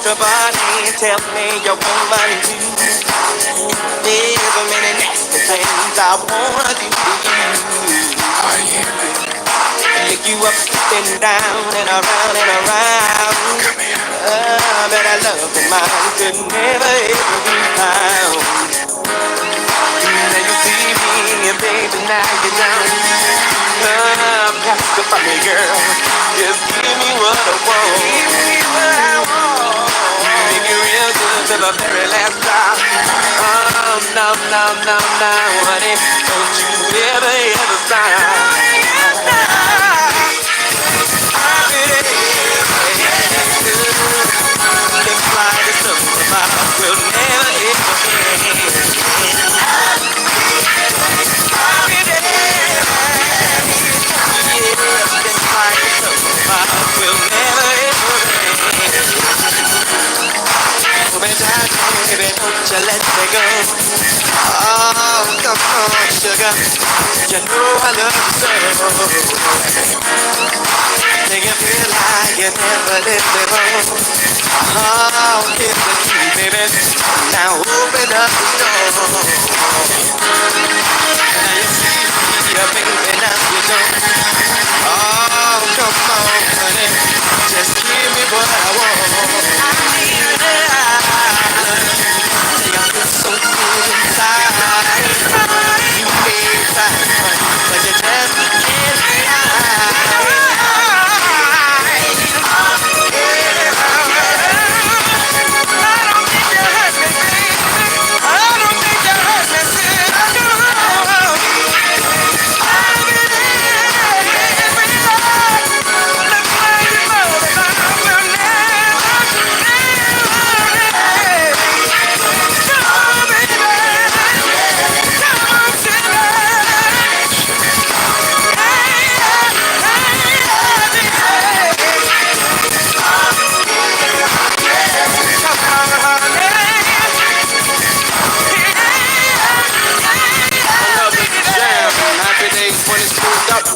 your body tell me you're woman too. There's so many nasty things I wanna do to you. Oh yeah, baby. Lick you up and down and around and around. Come here. But I love of mine could never ever be found. Now you see me and baby now you're down. Pass up on me girl. Just give me what I want. Give me what I want. Make it real good to the very last drop. No, no, no, no, honey. Don't you ever, ever stop. Baby, don't you let me go. Oh, come on, sugar. You know I love you so. Make you feel like you never let me go. Oh, here's the key, baby. Now open up the door. Now you see me, baby, now you know. Oh, come on, honey. Just give me what I want. I need it. I feel so good inside. You need time, but you just can't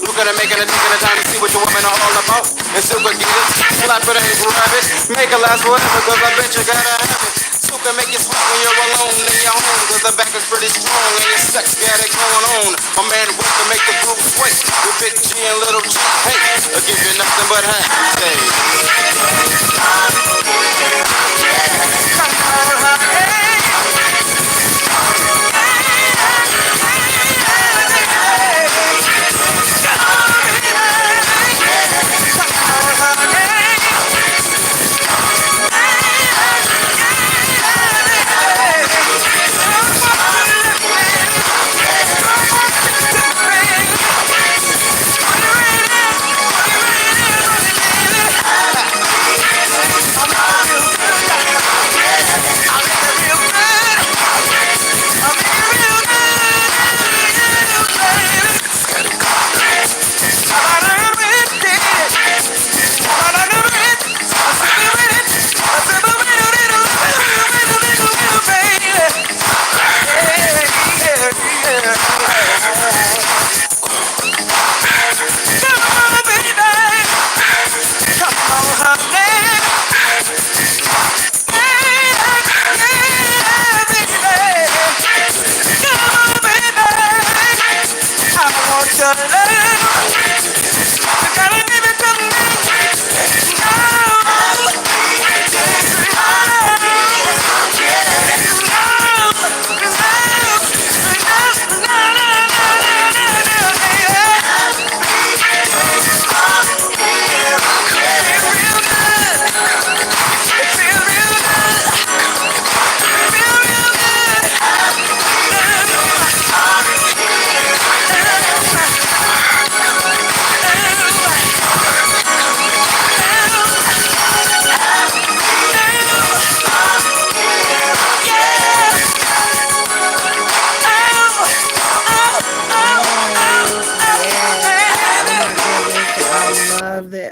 we're gonna make it a nigga the time to see what your women are all about. And super get it, slap it and grab it. Make it last forever, cause I bet you gotta have it. Super make you sweat when you're alone in your home, cause the back is pretty strong and your sex got it going on. My man work to make the group sway. With Big G and Little G, hey, I'll give you nothing but happy days.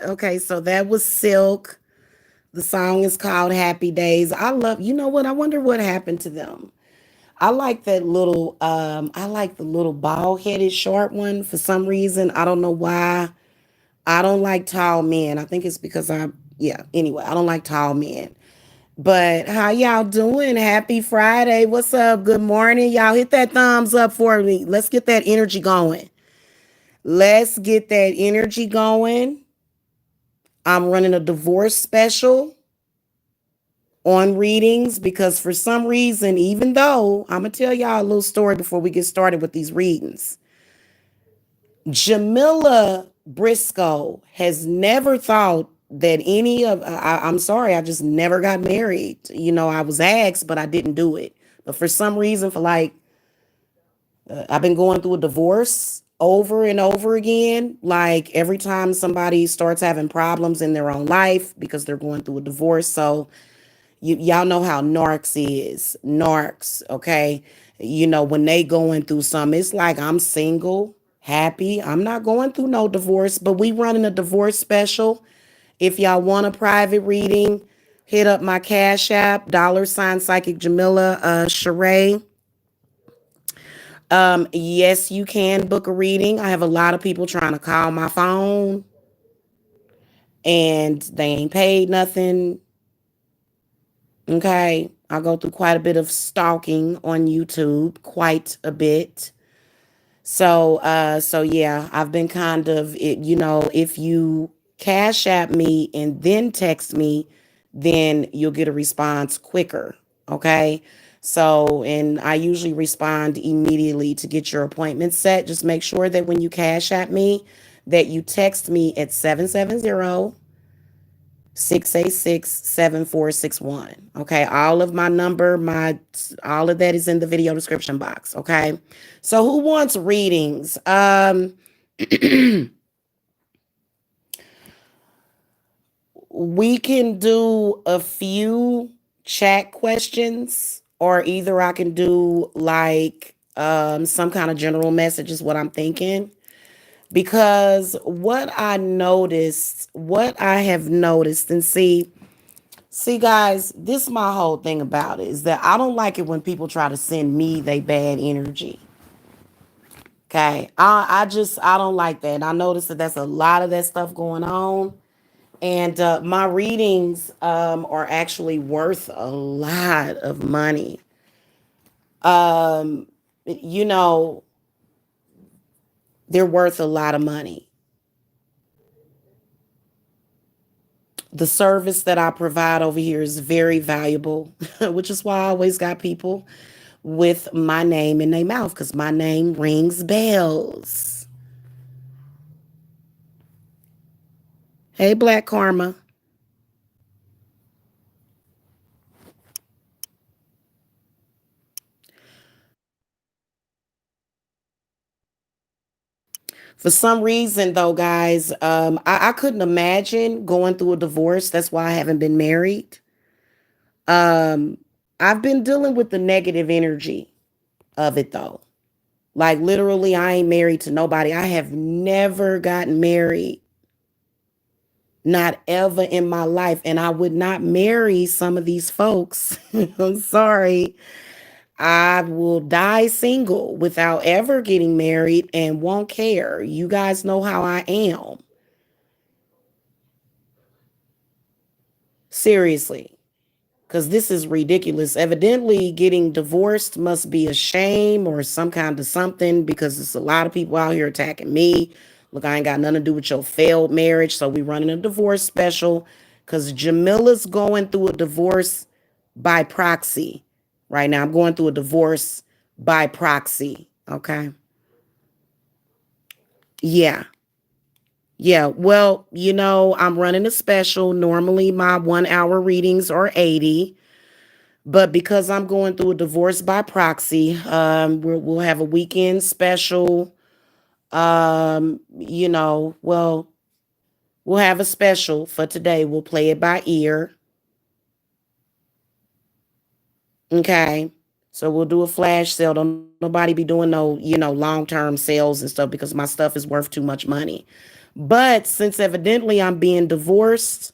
Okay, so that was Silk. The song is called Happy Days. I love, you know what? I wonder what happened to them. I like that little I like the little bald-headed short one for some reason. I don't know why. I don't like tall men. I think it's because I yeah, anyway, I don't like tall men. But how y'all doing? Happy Friday. What's up? Good morning. Y'all hit that thumbs up for me. Let's get that energy going. Let's get that energy going. I'm running a divorce special on readings because for some reason, even though I'm going to tell y'all a little story before we get started with these readings, Jamila Briscoe has never thought that any of, I'm sorry, I just never got married. You know, I was asked, but I didn't do it. But for some reason, for like, I've been going through a divorce over and over again. Like every time somebody starts having problems in their own life because they're going through a divorce. So y'all know how narcs is. Narcs, okay? You know, when they going through something, it's like I'm single, happy. I'm not going through no divorce, but we running a divorce special. If y'all want a private reading, hit up my Cash App, $ Psychic Jamila Sheree. Yes, you can book a reading. I have a lot of people trying to call my phone and they ain't paid nothing. Okay. I go through quite a bit of stalking on YouTube, quite a bit. So yeah, I've been kind of you know, if you cash at me and then text me, then you'll get a response quicker. Okay. So, and I usually respond immediately to get your appointment set. Just make sure that when you cash at me, that you text me at 770-686-7461. Okay. All of my number, all of that is in the video description box. Okay. So who wants readings? We can do a few chat questions, or either I can do like some kind of general message is what I'm thinking. Because what I have noticed, and see, guys, this is my whole thing about it is that I don't like it when people try to send me they bad energy. Okay, I don't like that. And I noticed that that's a lot of that stuff going on. And my readings are actually worth a lot of money. Um, you know, they're worth a lot of money. The service that I provide over here is very valuable, which is why I always got people with my name in their mouth because my name rings bells. Hey, Black Karma. For some reason, though, guys, I couldn't imagine going through a divorce. That's why I haven't been married. Um, I've been dealing with the negative energy of it, though. Like, literally, I ain't married to nobody. I have never gotten married, not ever in my life. And I would not marry some of these folks. I'm sorry. I will die single without ever getting married and won't care. You guys know how I am. Seriously, because this is ridiculous. Evidently, getting divorced must be a shame or some kind of something because there's a lot of people out here attacking me. Look, I ain't got nothing to do with your failed marriage. So we running a divorce special because Jamila's going through a divorce by proxy right now. I'm going through a divorce by proxy. Okay. Yeah. Yeah. Well, you know, I'm running a special. Normally, my 1 hour readings are 80. But because I'm going through a divorce by proxy, we'll have a weekend special. You know, well, we'll have a special for today. We'll play it by ear. Okay. So we'll do a flash sale. Don't nobody be doing no, you know, long-term sales and stuff because my stuff is worth too much money. But since evidently I'm being divorced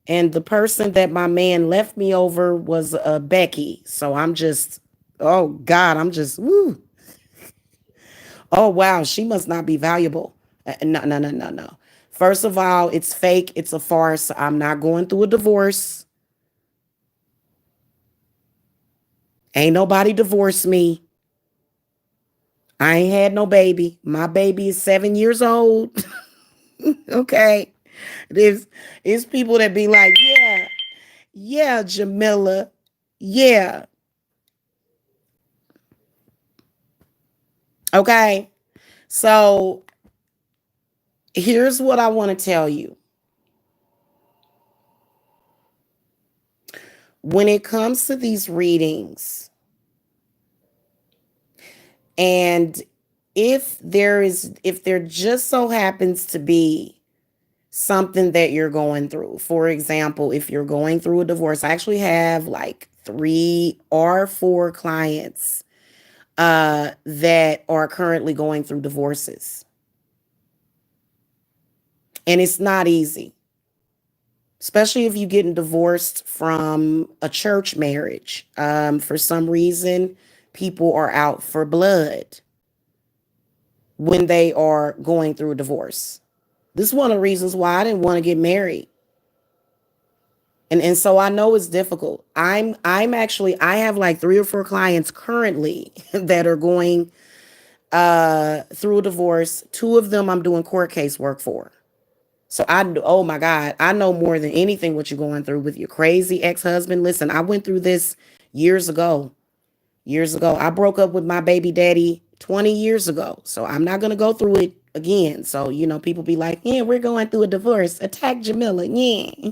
and the person that my man left me over was Becky. So I'm just, oh God, I'm just, woo. Oh wow, she must not be valuable. No, no, no, no, no. First of all, it's fake. It's a farce. I'm not going through a divorce. Ain't nobody divorced me. I ain't had no baby. My baby is 7 years old. Okay. There's it's people that be like, yeah, yeah, Jamila. Yeah. Okay. So here's what I want to tell you. When it comes to these readings, and if there just so happens to be something that you're going through, for example, if you're going through a divorce, I actually have like 3 or 4 clients that are currently going through divorces, and it's not easy, especially if you're getting divorced from a church marriage. For some reason, people are out for blood when they are going through a divorce. This is one of the reasons why I didn't want to get married. And so I know it's difficult. I'm actually I have like 3 or 4 clients currently that are going through a divorce. 2 of them I'm doing court case work for. So oh my God, I know more than anything what you're going through with your crazy ex-husband. Listen, I went through this years ago. Years ago. I broke up with my baby daddy 20 years ago. So I'm not going to go through it again. So, people be like, yeah, we're going through a divorce. Attack Jamila. Yeah.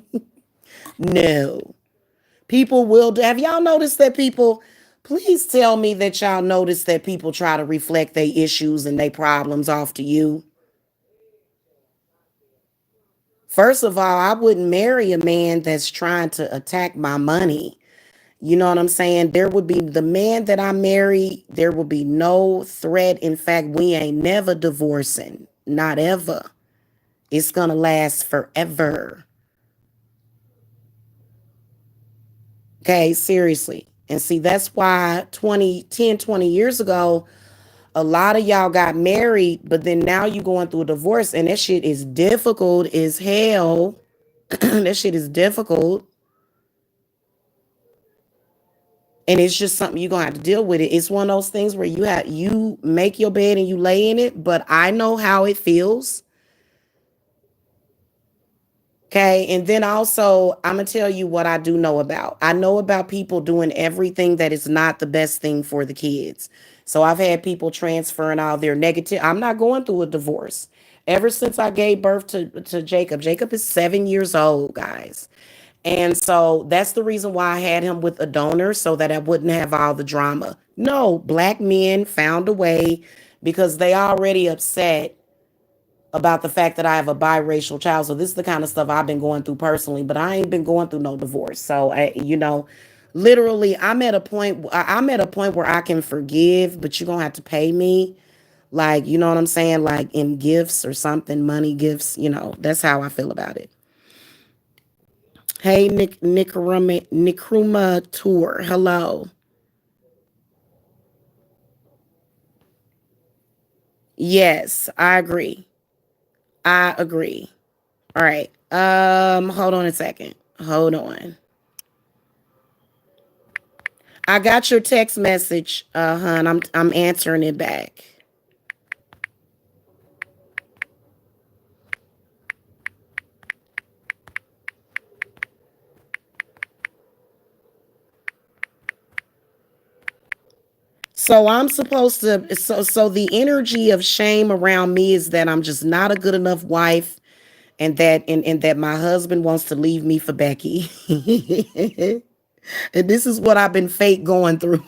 No. People will. Have y'all noticed that people, please tell me that y'all notice that people try to reflect their issues and their problems off to you. First of all, I wouldn't marry a man that's trying to attack my money. You know what I'm saying? There would be the man that I marry, there will be no threat. In fact, we ain't never divorcing. Not ever. It's going to last forever. Okay, seriously. And see, that's why 20 years ago, a lot of y'all got married, but then now you going through a divorce, and that shit is difficult as hell. That shit is difficult. And it's just something you're gonna have to deal with it. It's one of those things where you make your bed and you lay in it, but I know how it feels. Okay. And then also, I'm gonna tell you what I do know about. I know about people doing everything that is not the best thing for the kids. So I've had people transferring all their negative. I'm not going through a divorce. Ever since I gave birth to Jacob, Jacob is 7 years old, guys. And so that's the reason why I had him with a donor so that I wouldn't have all the drama. No, black men found a way because they already upset about the fact that I have a biracial child. So this is the kind of stuff I've been going through personally, but I ain't been going through no divorce. So literally I'm at a point where I can forgive, but you're going to have to pay me, like, you know what I'm saying? Like in gifts or something, money gifts, that's how I feel about it. Hey, Nikruma Tour. Hello. Yes, I agree. I agree. All right. Hold on a second. Hold on. I got your text message, hun. I'm answering it back. So I'm supposed to so the energy of shame around me is that I'm just not a good enough wife, and that my husband wants to leave me for Becky. And this is what I've been fake going through.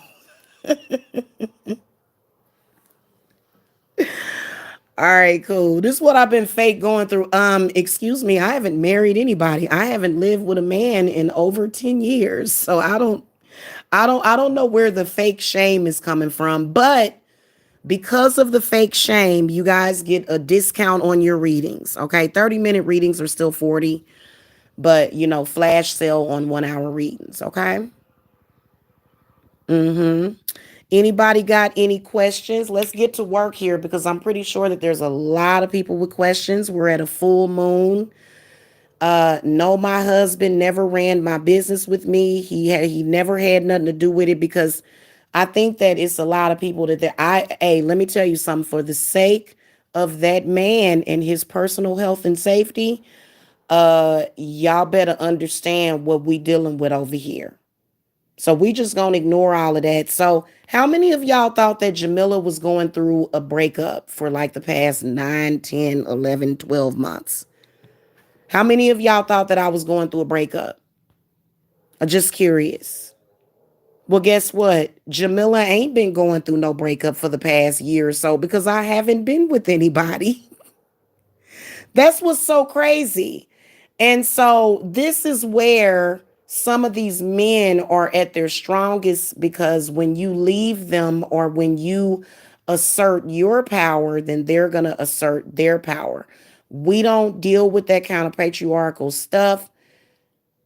All right, cool. This is what I've been fake going through. Excuse me, I haven't married anybody. I haven't lived with a man in over 10 years. So I don't know where the fake shame is coming from, but because of the fake shame, you guys get a discount on your readings. Okay, 30-minute readings are still 40, but flash sale on 1 hour readings. Okay. Anybody got any questions? Let's get to work here because I'm pretty sure that there's a lot of people with questions. We're at a full moon. No, my husband never ran my business with me. He never had nothing to do with it because I think that it's a lot of people hey, let me tell you something. For the sake of that man and his personal health and safety, y'all better understand what we dealing with over here. So we just gonna ignore all of that. So how many of y'all thought that Jamila was going through a breakup for like the past 9, 10, 11, 12 months? How many of y'all thought that I was going through a breakup? I'm just curious. Well, guess what? Jamila ain't been going through no breakup for the past year or so because I haven't been with anybody. That's what's so crazy. And so this is where some of these men are at their strongest because when you leave them or when you assert your power, then they're going to assert their power. We don't deal with that kind of patriarchal stuff.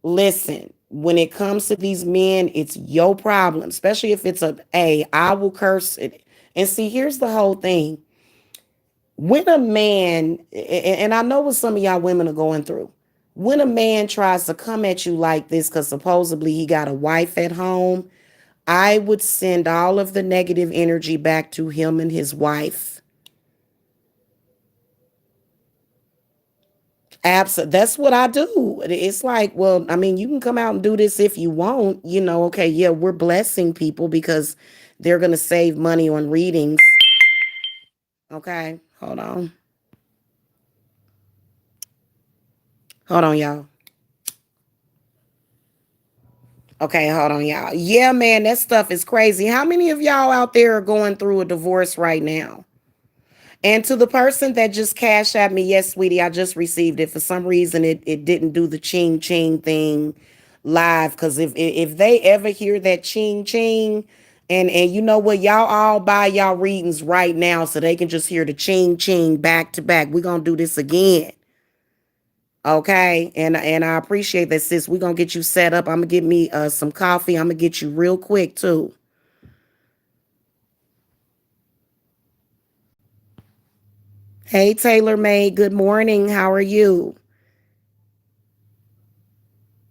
Listen, when it comes to these men, it's your problem, especially if it's I will curse it. And see, here's the whole thing. When a man, and I know what some of y'all women are going through, when a man tries to come at you like this because supposedly he got a wife at home, I would send all of the negative energy back to him and his wife. Absolutely. That's what I do. It's like, well, I mean, you can come out and do this if you want, okay, yeah, we're blessing people because they're going to save money on readings. Okay, hold on. Hold on, y'all. Okay, hold on, y'all. Yeah, man, that stuff is crazy. How many of y'all out there are going through a divorce right now? And to the person that just cashed at me, yes, sweetie, I just received it. For some reason, it didn't do the ching ching thing live. Because if they ever hear that ching ching, and you know what, y'all all buy y'all readings right now so they can just hear the ching ching back to back. We're gonna do this again. Okay, and I appreciate that, sis. We're gonna get you set up. I'm gonna get me some coffee. I'm gonna get you real quick too. Hey, Taylor May. Good morning. How are you?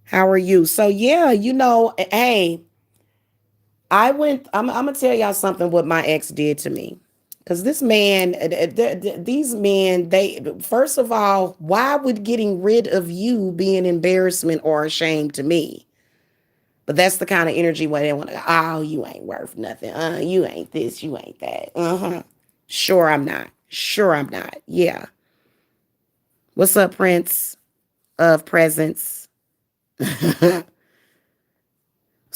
How are you? So yeah, hey, I'm gonna tell y'all something what my ex did to me. Because this man, these men, they, first of all, why would getting rid of you be an embarrassment or a shame to me? But that's the kind of energy where they want to, oh, you ain't worth nothing. You ain't this, you ain't that. Uh-huh. Sure I'm not. Sure I'm not. Yeah. What's up, Prince of Presence?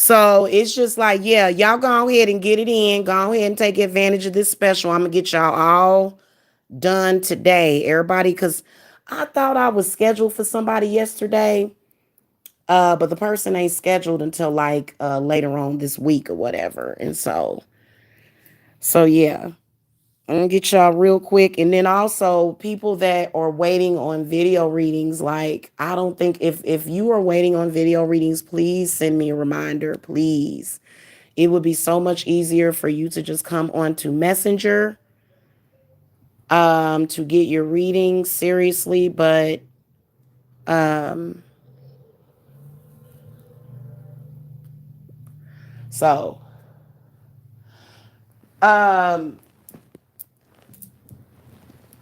So it's just like, yeah, y'all go ahead and get it in. Go ahead and take advantage of this special. I'm gonna get y'all all done today. Everybody, because I thought I was scheduled for somebody yesterday. But the person ain't scheduled until like later on this week or whatever. And so yeah. I'm gonna get y'all real quick. And then also people that are waiting on video readings, like I don't think if you are waiting on video readings, please send me a reminder, please. It would be so much easier for you to just come onto Messenger to get your readings seriously. But um so um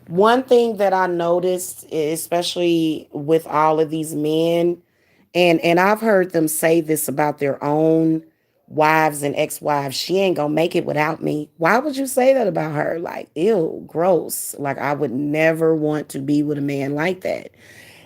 one thing that I noticed, especially with all of these men, and I've heard them say this about their own wives and ex-wives, she ain't gonna make it without me. Why would you say that about her? Like, ew, gross. Like I would never want to be with a man like that.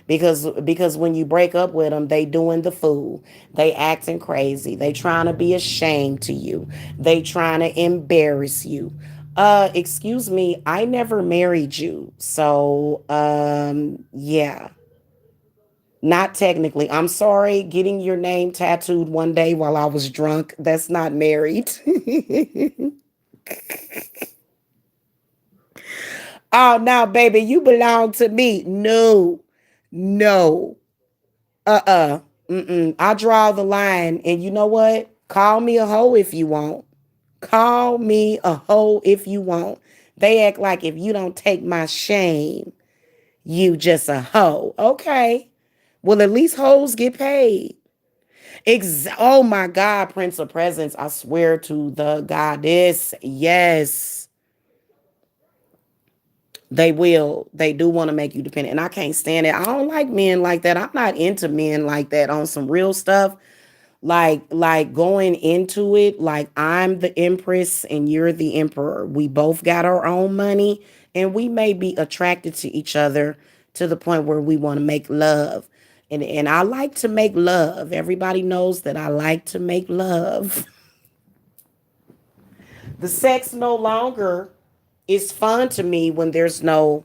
Because when you break up with them, they doing the fool. They acting crazy. They trying to be ashamed to you. They trying to embarrass you. Excuse me, I never married you. So yeah. Not technically. I'm sorry, getting your name tattooed one day while I was drunk, that's not married. Oh, now, baby, you belong to me. No, no. Uh-uh. Mm-mm. I draw the line. And you know what? Call me a hoe if you want. Call me a hoe if you want. They act like if you don't take my shame, you just a hoe. Okay. Well, at least hoes get paid. Oh my God, Prince of Presents. I swear to the goddess. Yes, they will. They do want to make you dependent. And I can't stand it. I don't like men like that. I'm not into men like that on some real stuff. Like going into it like I'm the empress and you're the emperor. We both got our own money and we may be attracted to each other to the point where we want to make love. And I like to make love. Everybody knows that I like to make love. The sex no longer is fun to me when there's no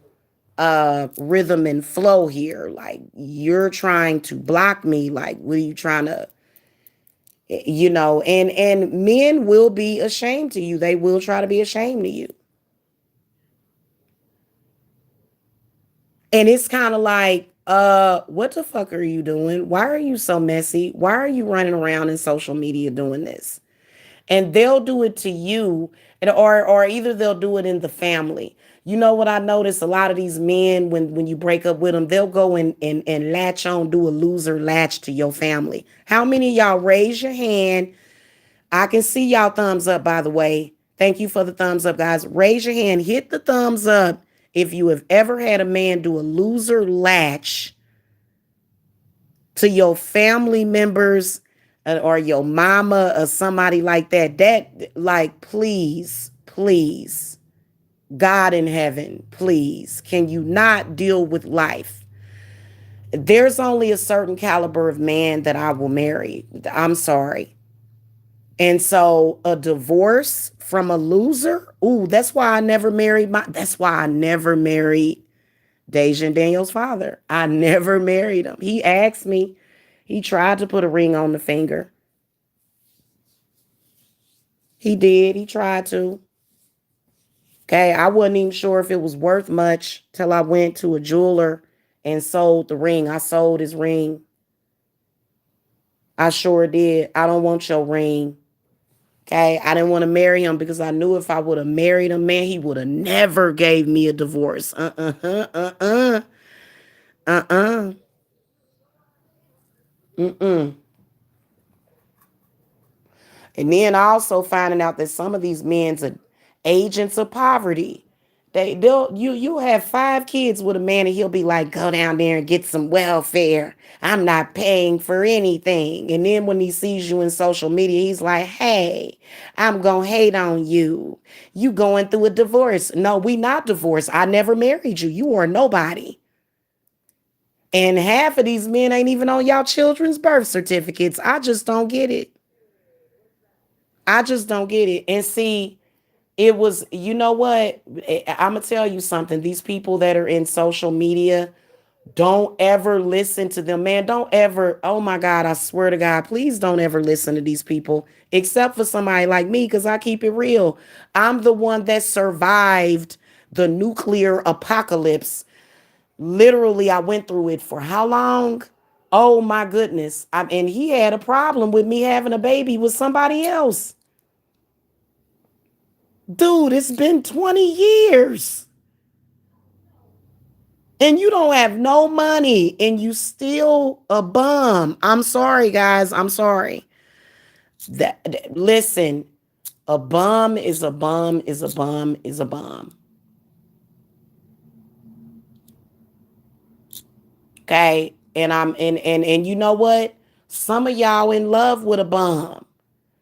rhythm and flow here. Like you're trying to block me. Like what are you trying to, and men will be ashamed to you. They will try to be ashamed to you. And it's kind of like, what the fuck are you doing? Why are you so messy? Why are you running around in social media doing this? And they'll do it to you, or either they'll do it in the family. You know what I notice? A lot of these men, when you break up with them, they'll go and latch on, do a loser latch to your family. How many of y'all raise your hand? I can see y'all thumbs up, by the way. Thank you for the thumbs up, guys. Raise your hand, hit the thumbs up if you have ever had a man do a loser latch to your family members or your mama or somebody like that. Like, please, please, God in heaven, please, can you not deal with life? There's only a certain caliber of man that I will marry. I'm sorry. And so a divorce from a loser, ooh, that's why I never married Deja and Daniel's father. I never married him. He asked me, he tried to put a ring on the finger. He did, he tried to. Okay, I wasn't even sure if it was worth much till I went to a jeweler and sold the ring. I sold his ring. I sure did. I don't want your ring. Okay, I didn't want to marry him because I knew if I would have married him, man, he would have never gave me a divorce. Uh. Mm-mm. And then also finding out that some of these men's are agents of poverty. You'll have 5 kids with a man and he'll be like, go down there and get some welfare. I'm not paying for anything. And then when he sees you in social media, he's like, hey, I'm gonna hate on you. You going through a divorce. No, we not divorced. I never married you. You are nobody. And half of these men ain't even on y'all children's birth certificates. I just don't get it. I just don't get it. And see, it was, you know what? I'm going to tell you something. These people that are in social media, don't ever listen to them, man. Don't ever, oh my God, I swear to God, please don't ever listen to these people, except for somebody like me, because I keep it real. I'm the one that survived the nuclear apocalypse. Literally, I went through it for how long? Oh my goodness. And he had a problem with me having a baby with somebody else. Dude, it's been 20 years and you don't have no money and you still a bum. I'm sorry, guys. I'm sorry. Listen, a bum is a bum is a bum is a bum. Okay. And you know what? Some of y'all in love with a bum.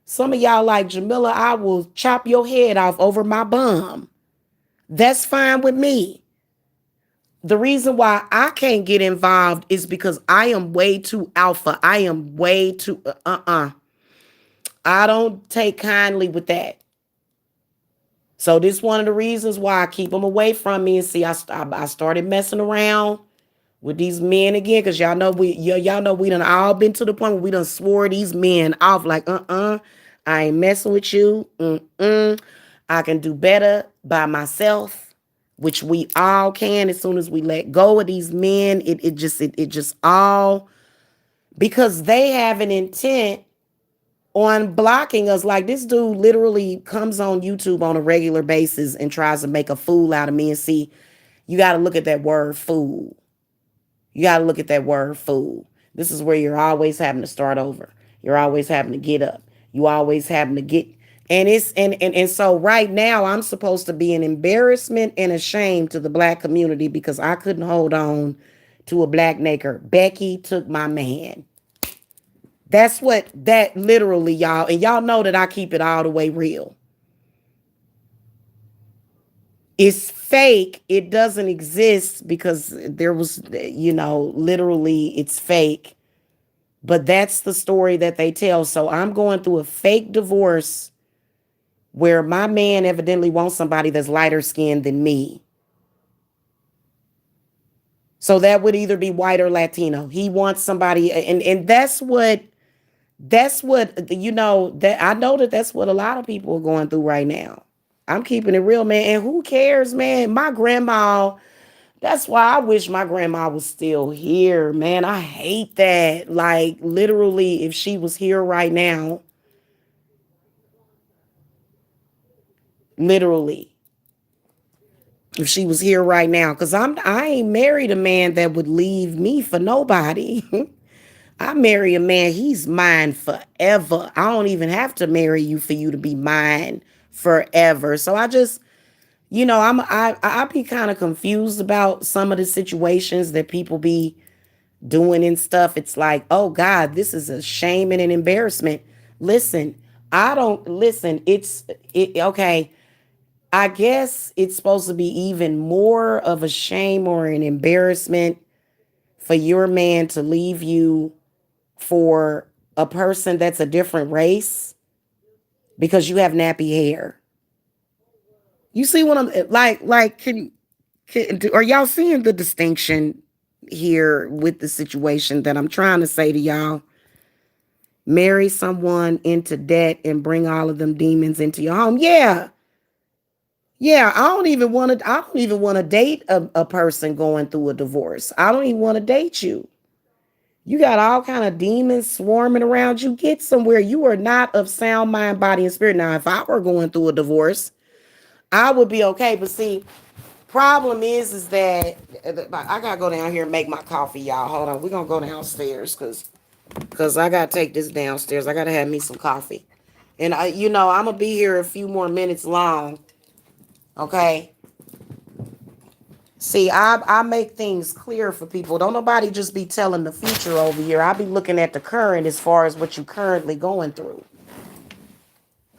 Some of y'all like Jamila, I will chop your head off over my bum. That's fine with me. The reason why I can't get involved is because I am way too alpha. I am way too I don't take kindly with that. So this is one of the reasons why I keep them away from me. And see, I started messing around with these men again, because y'all know we done all been to the point where we done swore these men off like I ain't messing with you. I can do better by myself, which we all can as soon as we let go of these men. It just all because they have an intent on blocking us. Like this dude literally comes on YouTube on a regular basis and tries to make a fool out of me. And see, you got to look at that word fool. You got to look at that word fool. This is where you're always having to start over. You're always having to get up. You always having to get, and so right now I'm supposed to be an embarrassment and a shame to the black community because I couldn't hold on to a black nigger. Becky took my man. That's what that literally, y'all, and y'all know that I keep it all the way real. It's fake. It doesn't exist because there was, literally it's fake. But that's the story that they tell. So I'm going through a fake divorce where my man evidently wants somebody that's lighter skinned than me. So that would either be white or Latino. He wants somebody, and that's what that I know that's what a lot of people are going through right now. I'm keeping it real, man. And who cares, man? My grandma, that's why I wish my grandma was still here, man. I hate that. Like, literally, if she was here right now, literally, if she was here right now, because I ain't married a man that would leave me for nobody. I marry a man, he's mine forever. I don't even have to marry you for you to be mine forever. So I just, I be kind of confused about some of the situations that people be doing and stuff. It's like, oh God, this is a shame and an embarrassment. Listen, I don't listen. Okay. I guess it's supposed to be even more of a shame or an embarrassment for your man to leave you for a person that's a different race because you have nappy hair. You see what I'm like? Are y'all seeing the distinction here with the situation that I'm trying to say to y'all? Marry someone into debt and bring all of them demons into your home. Yeah. Yeah, I don't even want to date a person going through a divorce. I don't even want to date you. You got all kind of demons swarming around you. Get somewhere. You are not of sound mind, body, and spirit. Now, if I were going through a divorce, I would be okay. But see, problem is that I gotta go down here and make my coffee, y'all. Hold on, we're gonna go downstairs because I gotta take this downstairs. I gotta have me some coffee, and I'm gonna be here a few more minutes long. Okay. See, I make things clear for people. Don't nobody just be telling the future over here. I be looking at the current as far as what you currently going through.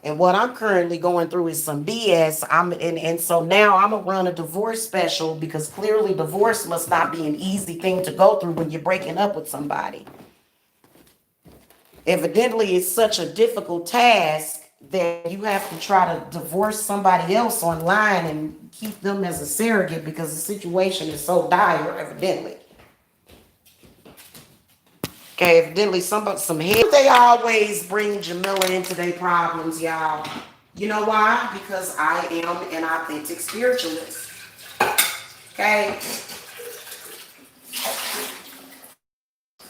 And what I'm currently going through is some BS. And so now I'm gonna run a divorce special because clearly divorce must not be an easy thing to go through when you're breaking up with somebody. Evidently, it's such a difficult task that you have to try to divorce somebody else online and keep them as a surrogate because the situation is so dire, evidently. Okay, evidently some head. They always bring Jamila into their problems, y'all. You know why? Because I am an authentic spiritualist. Okay?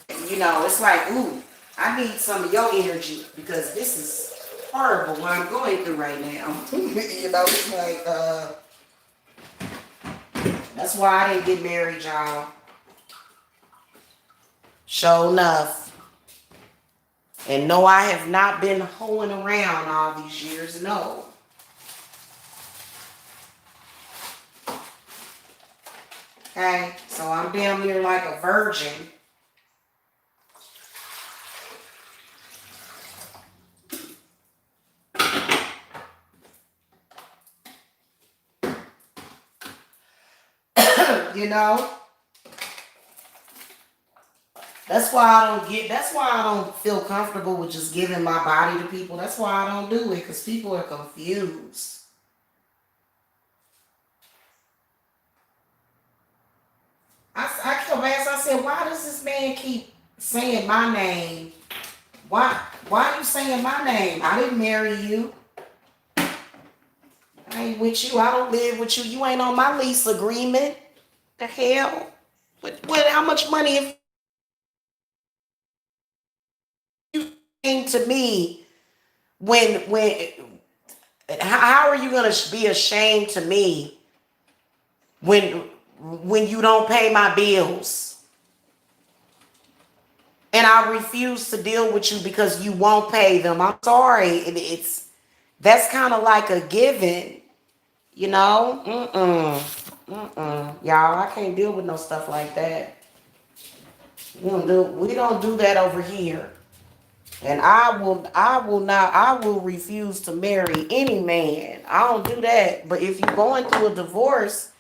It's like, ooh, I need some of your energy because this is horrible what I'm going through right now. It's like, that's why I didn't get married, y'all. Sure enough. And no, I have not been hoeing around all these years. No. Okay? So I'm damn near like a virgin. You know? That's why I don't feel comfortable with just giving my body to people. That's why I don't do it, because people are confused. I said, why does this man keep saying my name? Why are you saying my name? I didn't marry you. I ain't with you. I don't live with you. You ain't on my lease agreement. The hell? How much money have you came to me when how are you gonna be ashamed to me when you don't pay my bills? and I refuse to deal with you because you won't pay them. I'm sorry. It's that's kind of like a given, you know. Y'all, I can't deal with no stuff like that. We don't do that over here. And I will refuse to marry any man. I don't do that. But if you're going through a divorce,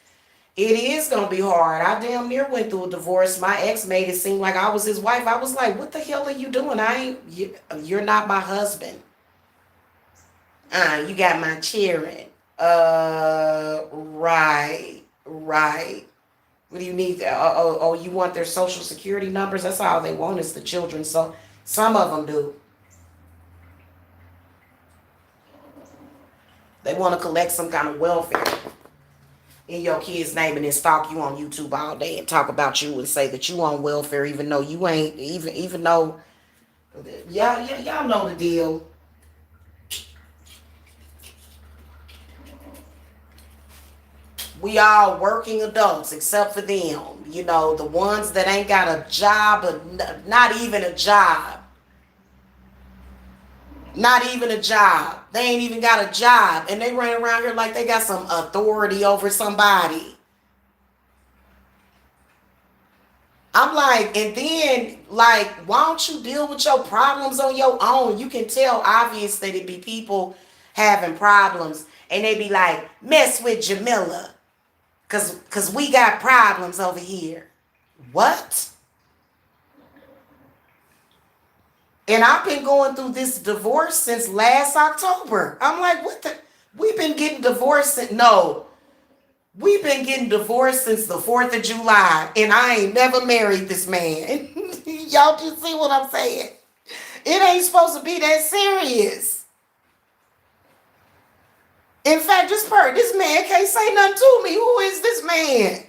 it is gonna be hard. I damn near went through a divorce. My ex made it seem like I was his wife. I was like, what the hell are you doing? You're not my husband. You got my children. Right, right. What do you need? You want their social security numbers? That's all they want is the children. So some of them do. They want to collect some kind of welfare in your kid's name and then stalk you on YouTube all day and talk about you and say that you on welfare even though you ain't even though y'all know the deal. We all working adults except for them. You know, the ones that ain't got a job or not even a job. Not even a job. They ain't even got a job. And they run around here like they got some authority over somebody. I'm like, and then, like, why don't you deal with your problems on your own? You can tell, obvious, that it be people having problems. And they be like, mess with Jamila. Cause we got problems over here. What? And I've been going through this divorce since last October. I'm like, what the? We've been getting divorced since, no. We've been getting divorced since the 4th of July. And I ain't never married this man. Y'all just see what I'm saying? It ain't supposed to be that serious. In fact, this man can't say nothing to me. Who is this man?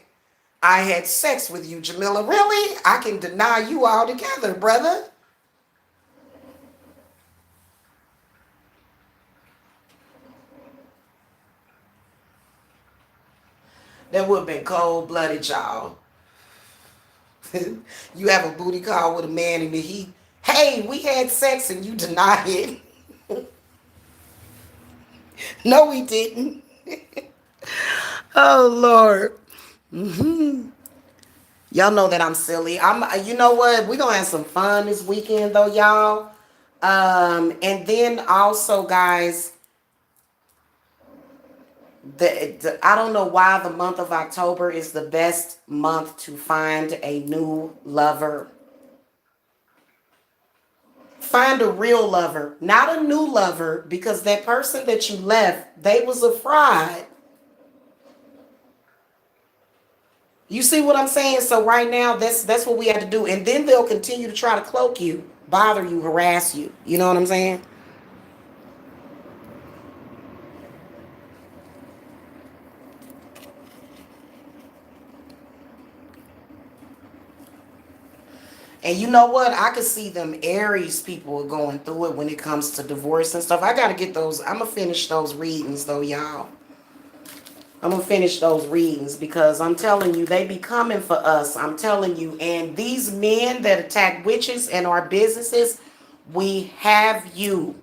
I had sex with you, Jamila. Really? I can deny you altogether, brother. That would have been cold-blooded, y'all. You have a booty call with a man and hey, we had sex and you deny it. No, we didn't. Oh, Lord. Y'all know that I'm silly. You know what? We're going to have some fun this weekend, though, y'all. And then also, guys, I don't know why the month of October is the best month to find a new lover. Find a real lover, not a new lover, because that person that you left, they was a fraud. You see what I'm saying? So right now, that's what we have to do. And then they'll continue to try to cloak you, bother you, harass you. You know what I'm saying? And you know what? I could see them Aries people are going through it when it comes to divorce and stuff. I got to get those. I'm going to finish those readings, though, y'all. I'm going to finish those readings because I'm telling you, they be coming for us. I'm telling you. And these men that attack witches and our businesses, we have you.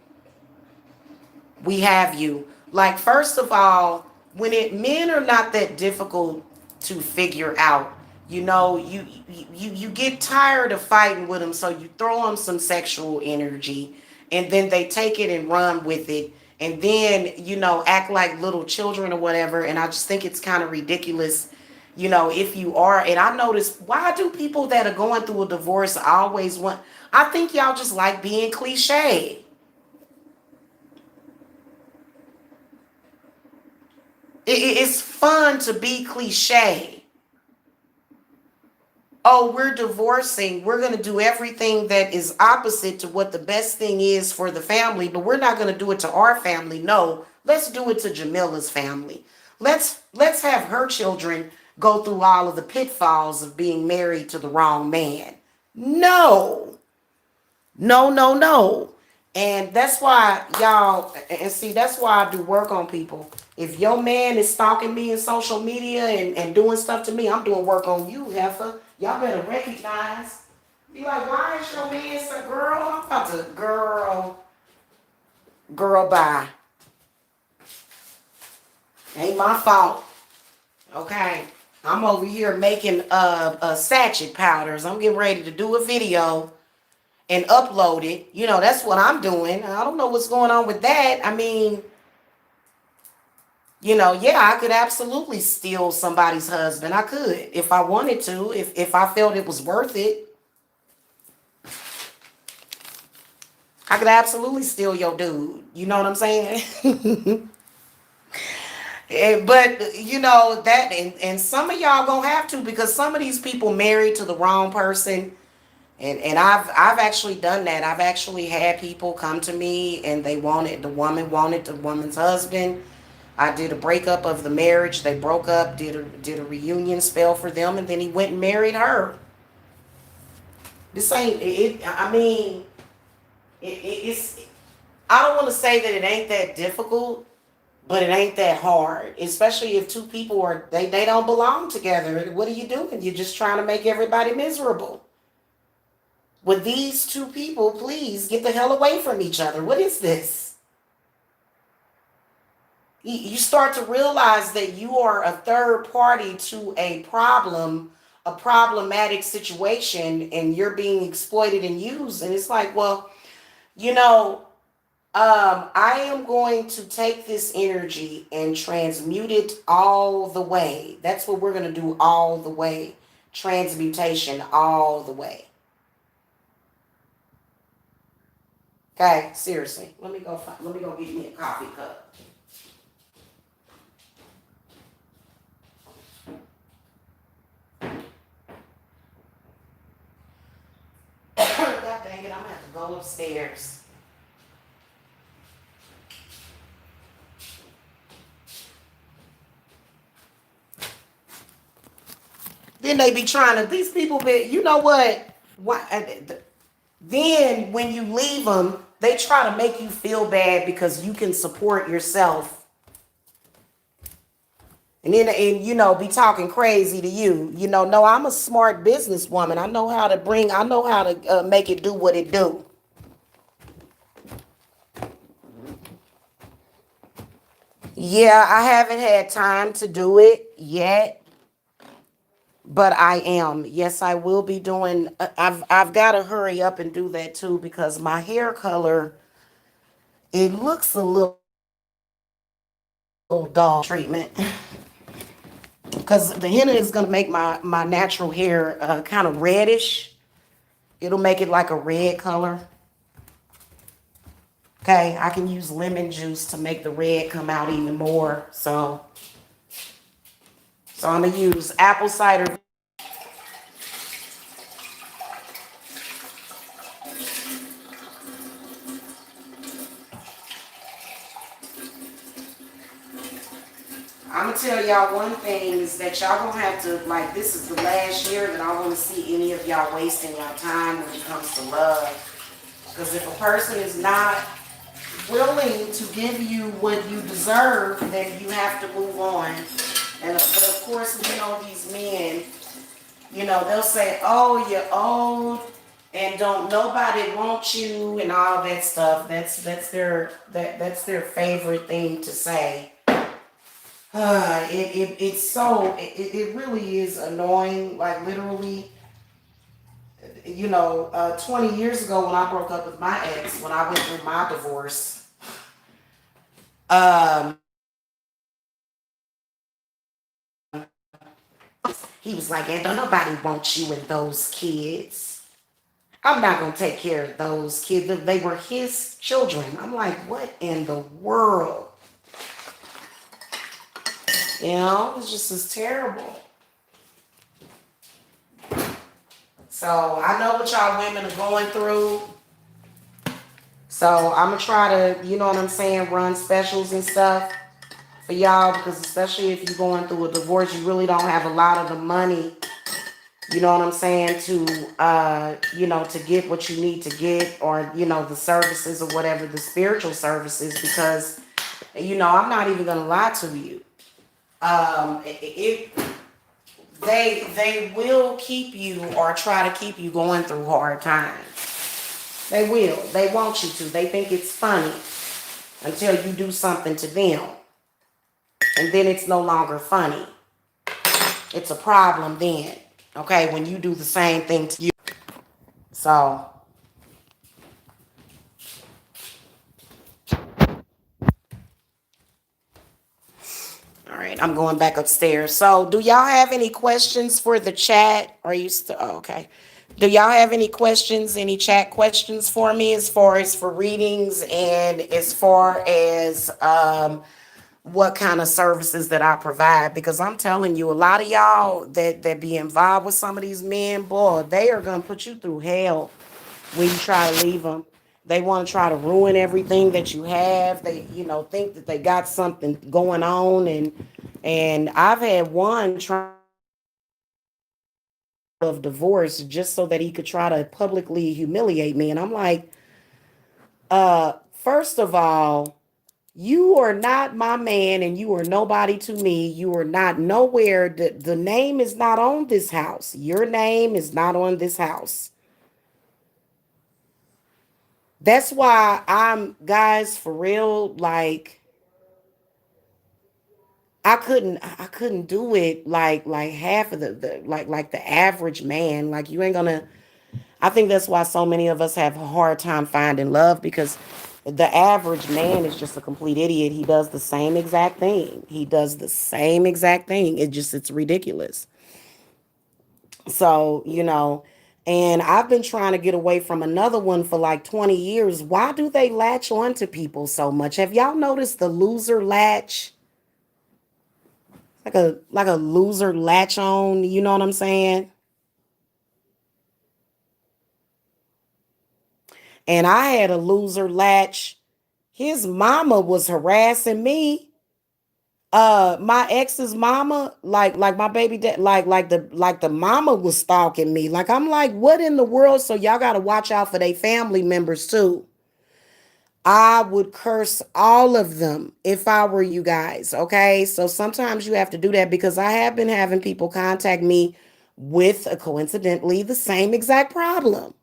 We have you. Like, first of all, men are not that difficult to figure out. You know, you get tired of fighting with them, so you throw them some sexual energy, and then they take it and run with it, and then, you know, act like little children or whatever. And I just think it's kind of ridiculous, you know, if you are. And I notice, why do people that are going through a divorce always want? I think y'all just like being cliche. It's fun to be cliche. Oh, we're divorcing. We're going to do everything that is opposite to what the best thing is for the family, but we're not going to do it to our family. No, let's do it to Jamila's family. Let's have her children go through all of the pitfalls of being married to the wrong man. No. No, no, no. And that's why y'all, and see, that's why I do work on people. If your man is stalking me in social media and doing stuff to me, I'm doing work on you, heifer. Y'all better recognize. Be like, why is your man so girl? I'm about to girl bye. Ain't my fault. Okay. I'm over here making sachet powders. I'm getting ready to do a video and upload it. You know, that's what I'm doing. I don't know what's going on with that. I mean, you know, yeah, I could absolutely steal somebody's husband. I could if I wanted to, if I felt it was worth it. I could absolutely steal your dude. You know what I'm saying? But you know that, and some of y'all gonna have to, because some of these people married to the wrong person. And I've actually done that. I've actually had people come to me and the woman wanted the woman's husband. I did a breakup of the marriage. They broke up, did a reunion spell for them, and then he went and married her. This ain't it. I mean, it's. I don't want to say that it ain't that difficult, but it ain't that hard. Especially if two people they don't belong together. What are you doing? You're just trying to make everybody miserable. With these two people, please get the hell away from each other. What is this? You start to realize that you are a third party to a problematic situation, and you're being exploited and used. And it's like, well, you know, I am going to take this energy and transmute it all the way. That's what we're going to do, all the way. Transmutation all the way. Okay, seriously. Let me go get me a coffee cup. God dang it, I'm gonna have to go upstairs. Then they be trying to, these people be, you know what? Then when you leave them, they try to make you feel bad because you can support yourself. And you know, be talking crazy to you. You know, no, I'm a smart businesswoman. I know how to make it do what it do. Yeah, I haven't had time to do it yet, but I am. Yes, I will be doing. I've got to hurry up and do that too, because my hair color, it looks a little dull treatment. Because the henna is gonna make my natural hair kind of reddish. It'll make it like a red color. Okay, I can use lemon juice to make the red come out even more. So I'm gonna use apple cider. I'm gonna tell y'all one thing is that y'all gonna have to, like, this is the last year that I want to see any of y'all wasting your time when it comes to love. Because if a person is not willing to give you what you deserve, then you have to move on. And but of course, you know, these men, you know, they'll say, "Oh, you're old, and don't nobody want you," and all that stuff. That's their favorite thing to say. It really is annoying. Like, literally, you know, 20 years ago when I broke up with my ex, when I went through my divorce, um, he was like, "And don't nobody want you and those kids. I'm not gonna take care of those kids. They were his children." I'm like, what in the world? You know, it's terrible. So I know what y'all women are going through. So I'm gonna try to, you know what I'm saying, run specials and stuff for y'all, because especially if you're going through a divorce, you really don't have a lot of the money, you know what I'm saying, to you know, to get what you need to get, or, you know, the services or whatever, the spiritual services, because, you know, I'm not even gonna lie to you. It They will keep you or try to keep you going through hard times. They will. They want you to. They think it's funny until you do something to them. And then it's no longer funny. It's a problem then. Okay, when you do the same thing to you. So, all right, I'm going back upstairs. So, do y'all have any questions for the chat? Are you still okay? Do y'all have any questions, any chat questions for me as far as for readings and as far as what kind of services that I provide? Because I'm telling you, a lot of y'all that be involved with some of these men, boy, they are gonna put you through hell when you try to leave them. They want to try to ruin everything that you have. They, think that they got something going on, and I've had one try of divorce just so that he could try to publicly humiliate me, and I'm like, first of all, you are not my man and you are nobody to me. You are not nowhere. The name is not on this house. Your name is not on this house. That's why I'm, guys, for real, like I couldn't do it like half of the like the average man. Like you ain't gonna. I think that's why so many of us have a hard time finding love, because the average man is just a complete idiot. He does the same exact thing. He does the same exact thing. It's ridiculous. So, and I've been trying to get away from another one for like 20 years. Why do they latch on to people so much? Have y'all noticed the loser latch? Like a loser latch on, you know what I'm saying? And I had a loser latch. His mama was harassing me. My ex's mama, like my baby dad, like the mama was stalking me. Like I'm like, what in the world? So y'all gotta watch out for their family members too. I would curse all of them if I were you guys. Okay. So sometimes you have to do that, because I have been having people contact me with coincidentally the same exact problem.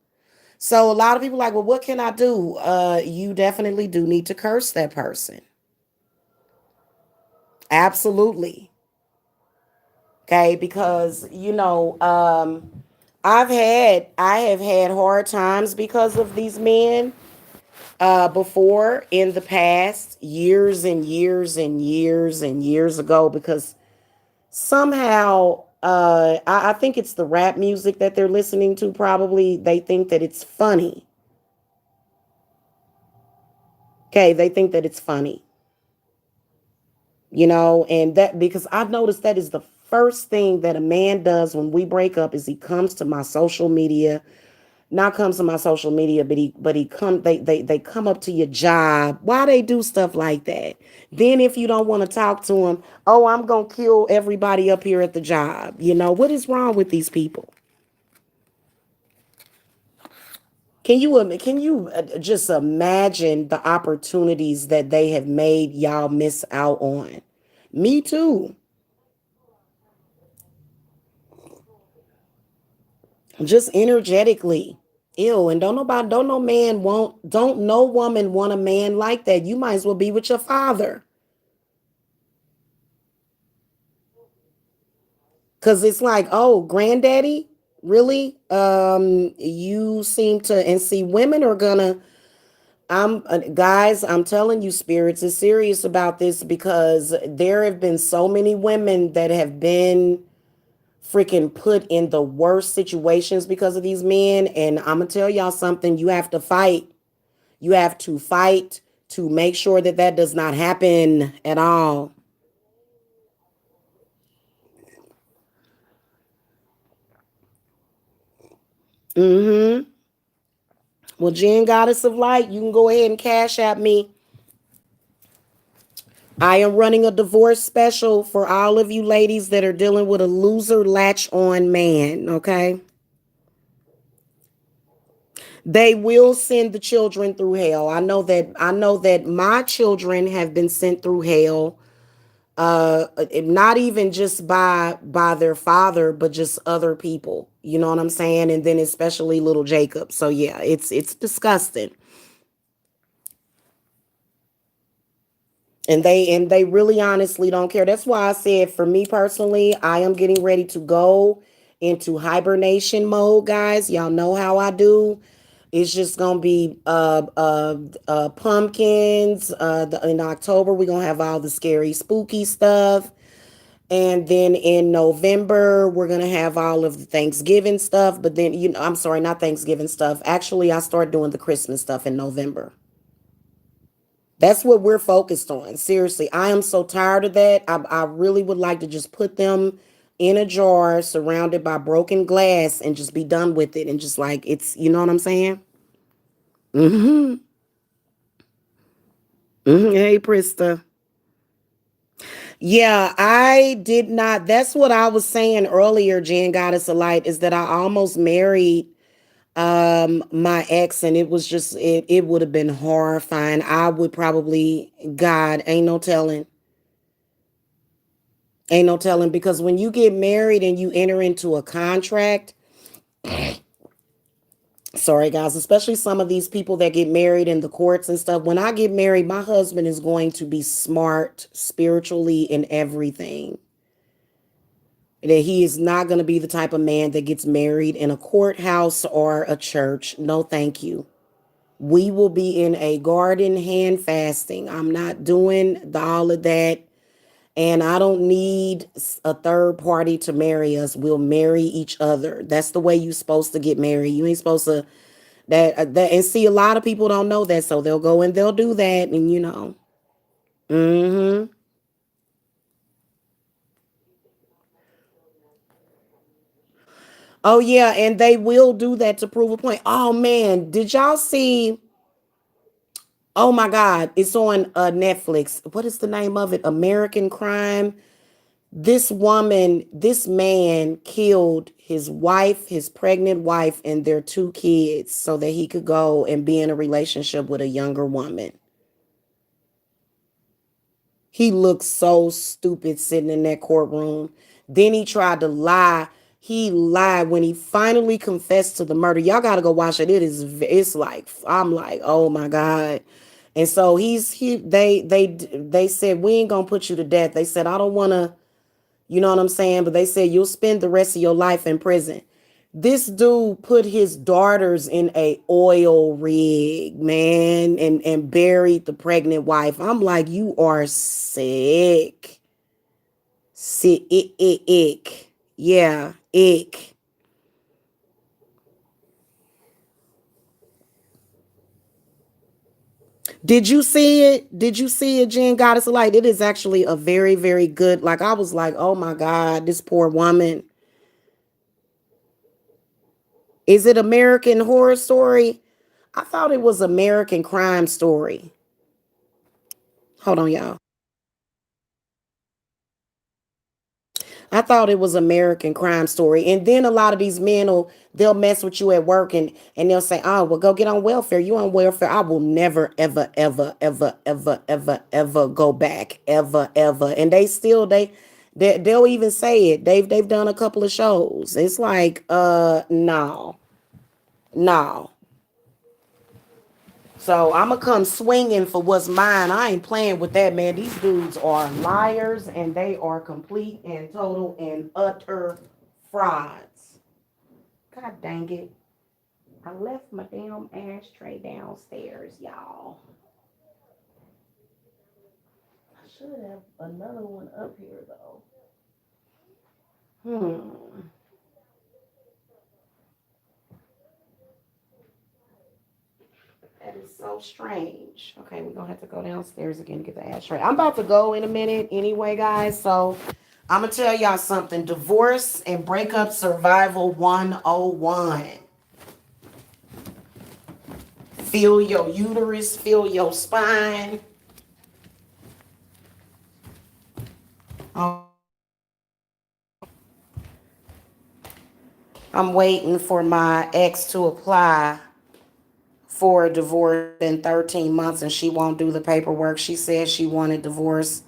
So a lot of people like, well, what can I do? You definitely do need to curse that person. Absolutely. Okay, because I have had hard times because of these men before, in the past, years and years and years and years ago, because somehow I think it's the rap music that they're listening to. Probably they think that it's funny. Okay, they think that it's funny. And that, because I've noticed that is the first thing that a man does when we break up, is he comes to my social media. Not comes to my social media, but he come they come up to your job. Why they do stuff like that? Then if you don't want to talk to them, oh, I'm gonna kill everybody up here at the job. What is wrong with these people? Can you just imagine the opportunities that they have made y'all miss out on? Me too. Just energetically. Ew, and don't no woman want a man like that. You might as well be with your father. Cause it's like, oh, granddaddy, really? You seem to, and see, women are gonna. Guys, I'm telling you, spirits is serious about this, because there have been so many women that have been freaking put in the worst situations because of these men. And I'm gonna tell y'all something. You have to fight. You have to fight to make sure that that does not happen at all. Mm-hmm. Well, Jen, Goddess of Light, you can go ahead and cash at me. I am running a divorce special for all of you ladies that are dealing with a loser latch on man, okay? They will send the children through hell. I know that my children have been sent through hell Not even just by their father, but just other people. You know what I'm saying? And then especially little Jacob. So yeah, it's disgusting. And they really honestly don't care. That's why I said, for me personally, I am getting ready to go into hibernation mode, guys. Y'all know how I do. It's just gonna be pumpkins. In October we're gonna have all the scary, spooky stuff. And then in November, we're going to have all of the Thanksgiving stuff. But then, I'm sorry, not Thanksgiving stuff. Actually, I start doing the Christmas stuff in November. That's what we're focused on. Seriously, I am so tired of that. I really would like to just put them in a jar surrounded by broken glass and just be done with it. And just like, you know what I'm saying? Mm-hmm. Mm-hmm. Hey, Prista. Yeah, I did not. That's what I was saying earlier, Jen Goddess of Light, is that I almost married my ex, and it was just it would have been horrifying. I would probably, God, ain't no telling, because when you get married and you enter into a contract, sorry guys, especially some of these people that get married in the courts and stuff. When I get married, my husband is going to be smart spiritually and everything. That he is not going to be the type of man that gets married in a courthouse or a church. No, thank you. We will be in a garden hand fasting. I'm not doing all of that. And I don't need a third party to marry us. We'll marry each other. That's the way you're supposed to get married. You ain't supposed to that and see, a lot of people don't know that, so they'll go and they'll do that, and you know. Mhm. Oh yeah, and they will do that to prove a point. Oh man, did y'all see? Oh my God, it's on Netflix. What is the name of it? American Crime. This man killed his wife, his pregnant wife, and their two kids so that he could go and be in a relationship with a younger woman. He looked so stupid sitting in that courtroom. Then he tried to lie. He lied when he finally confessed to the murder. Y'all got to go watch it. It's like, I'm like, oh my God. And so they said, we ain't gonna put you to death. They said, I don't want to, you know what I'm saying? But they said, you'll spend the rest of your life in prison. This dude put his daughters in a oil rig, man, and buried the pregnant wife. I'm like, you are sick. Sick. Ick. Yeah, ick. Did you see it? Did you see it, Jen Goddess of Light? It is actually a very, very good. Like, I was like, oh my God, this poor woman. Is it American Horror Story? I thought it was American Crime Story. Hold on, y'all. I thought it was American Crime Story. And then a lot of these men they'll mess with you at work, and they'll say, "Oh, well, go get on welfare. You on welfare? I will never, ever, ever, ever, ever, ever, ever go back, ever, ever." And they'll even say it. They've done a couple of shows. It's like, no, no. So I'm gonna come swinging for what's mine. I ain't playing with that, man. These dudes are liars, and they are complete and total and utter frauds. God dang it! I left my damn ashtray downstairs, y'all. I should have another one up here though. Hmm. That is so strange. Okay, we're gonna have to go downstairs again to get the ashtray. I'm about to go in a minute anyway, guys. So I'm gonna tell y'all something. Divorce and breakup survival 101. Feel your uterus, feel your spine. Oh, I'm waiting for my ex to apply for a divorce in 13 months, and she won't do the paperwork. She said she wanted divorce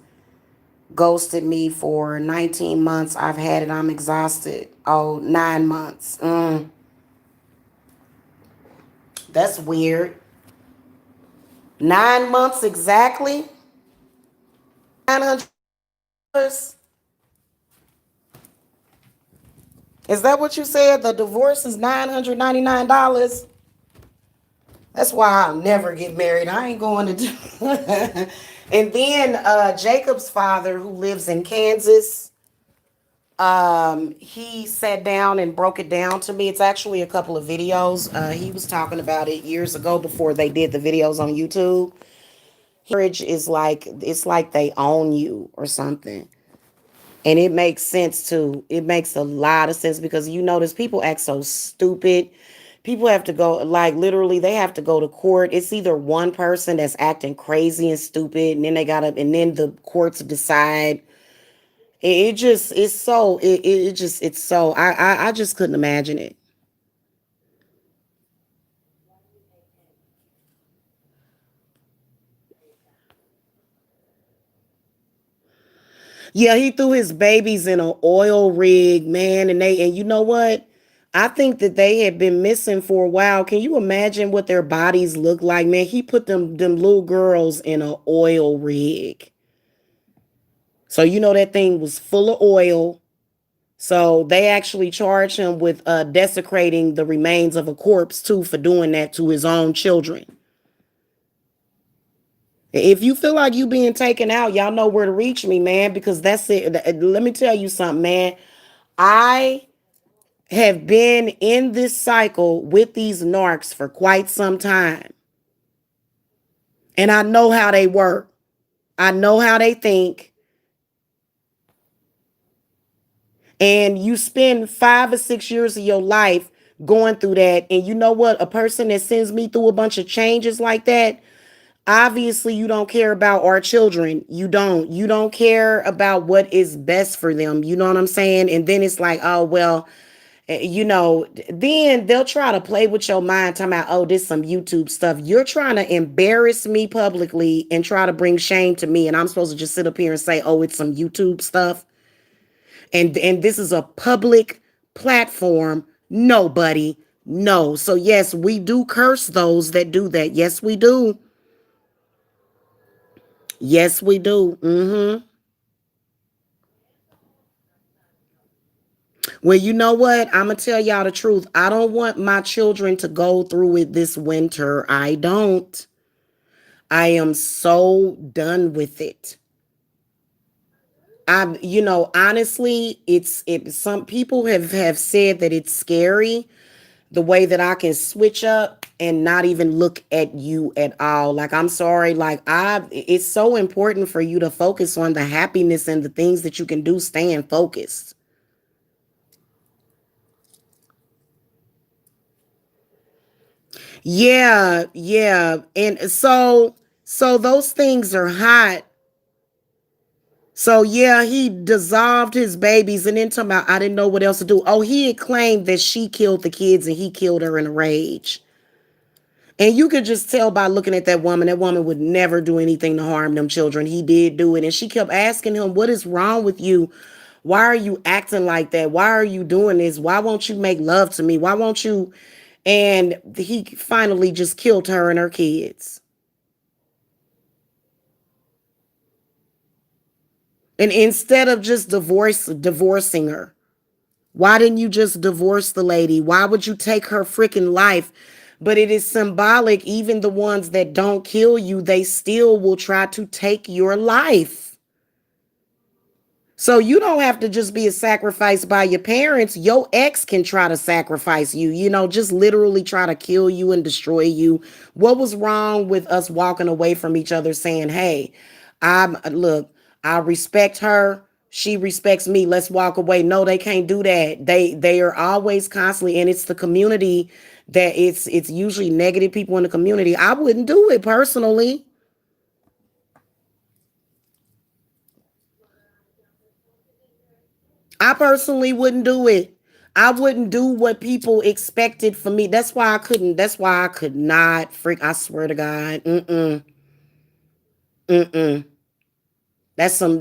Ghosted me for 19 months. I've had it. I'm exhausted. Oh, 9 months. That's weird. 9 months exactly. $900. Is that what you said? The divorce is $999. That's why I'll never get married. I ain't going to do. And then Jacob's father, who lives in Kansas, he sat down and broke it down to me. It's actually a couple of videos. He was talking about it years ago before they did the videos on YouTube. Marriage is like, it's like they own you or something. And it makes sense too. It makes a lot of sense because you notice people act so stupid. People have to go, like literally, they have to go to court. It's either one person that's acting crazy and stupid, and then they gotta, and then the courts decide. It just, it's so, it just, it's so, I just couldn't imagine it. Yeah, he threw his babies in an oil rig, man, and you know what? I think that they had been missing for a while. Can you imagine what their bodies look like, man? He put them little girls in an oil rig. So you know that thing was full of oil. So they actually charged him with desecrating the remains of a corpse too for doing that to his own children. If you feel like you being taken out, y'all know where to reach me, man, because that's it. Let me tell you something, man. I have been in this cycle with these narcs for quite some time. And I know how they work. I know how they think. And you spend 5 or 6 years of your life going through that. And you know what? A person that sends me through a bunch of changes like that, obviously you don't care about our children. You don't care about what is best for them. You know what I'm saying? And then it's like, oh well, then they'll try to play with your mind, talking about, oh, this some YouTube stuff. You're trying to embarrass me publicly and try to bring shame to me, and I'm supposed to just sit up here and say, oh, it's some YouTube stuff, and this is a public platform. Nobody, no. So yes, we do curse those that do that. Yes, we do. Yes, we do. Well, you know what? I'm gonna tell y'all the truth. I don't want my children to go through it this winter. I don't. I am so done with it. Honestly, some people have said that it's scary the way that I can switch up and not even look at you at all. Like, I'm sorry, like it's so important for you to focus on the happiness and the things that you can do staying focused. Yeah, yeah. And so those things are hot. So yeah, he dissolved his babies and then talking about I didn't know what else to do. Oh, he had claimed that she killed the kids and he killed her in a rage. And you could just tell by looking at that woman. That woman would never do anything to harm them children. He did do it. And she kept asking him, what is wrong with you? Why are you acting like that? Why are you doing this? Why won't you make love to me? Why won't you? And he finally just killed her and her kids. And instead of just divorcing her, why didn't you just divorce the lady? Why would you take her freaking life? But it is symbolic. Even the ones that don't kill you, they still will try to take your life. So you don't have to just be a sacrifice by your parents. Your ex can try to sacrifice you, just literally try to kill you and destroy you. What was wrong with us walking away from each other saying, hey, look, I respect her. She respects me. Let's walk away. No, they can't do that. They are always constantly, and it's the community that it's usually negative people in the community. I wouldn't do it personally. I personally wouldn't do it. I wouldn't do what people expected from me. That's why I couldn't. That's why I could not freak. I swear to God. Mm-mm. Mm-mm. That's some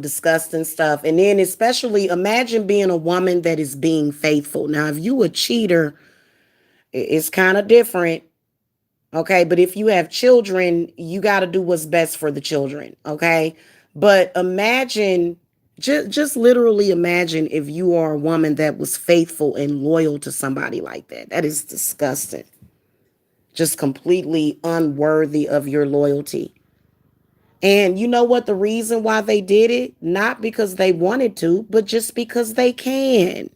disgusting stuff. And then especially imagine being a woman that is being faithful. Now, if you a cheater, it's kind of different. Okay, but if you have children, you got to do what's best for the children. Okay, but imagine, just literally imagine if you are a woman that was faithful and loyal to somebody like that. That is disgusting. Just completely unworthy of your loyalty. And you know what? The reason why they did it, not because they wanted to, but just because they can.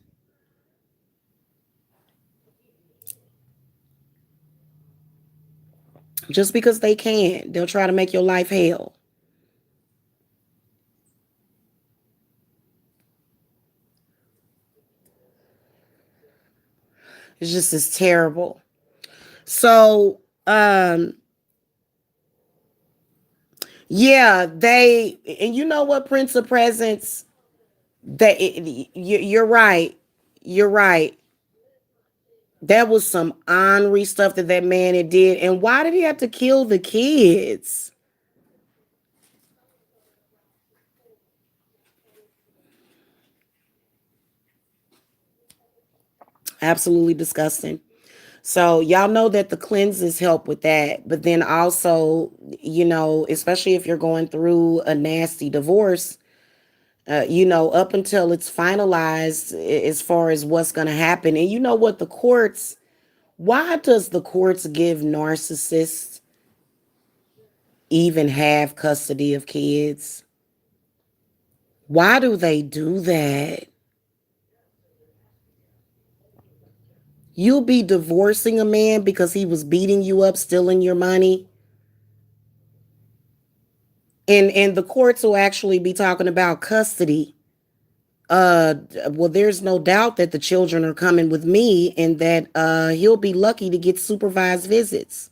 Just because they can. They'll try to make your life hell. It's just as terrible. So, yeah, and you know what, Prince of Presence, you're right. You're right. That was some ornery stuff that man had did. And why did he have to kill the kids? Absolutely disgusting. So y'all know that the cleanses help with that. But then also, especially if you're going through a nasty divorce, up until it's finalized as far as what's going to happen. And you know what? Why does the courts give narcissists even have custody of kids? Why do they do that? You'll be divorcing a man because he was beating you up, stealing your money. And the courts will actually be talking about custody. Well, there's no doubt that the children are coming with me and that he'll be lucky to get supervised visits.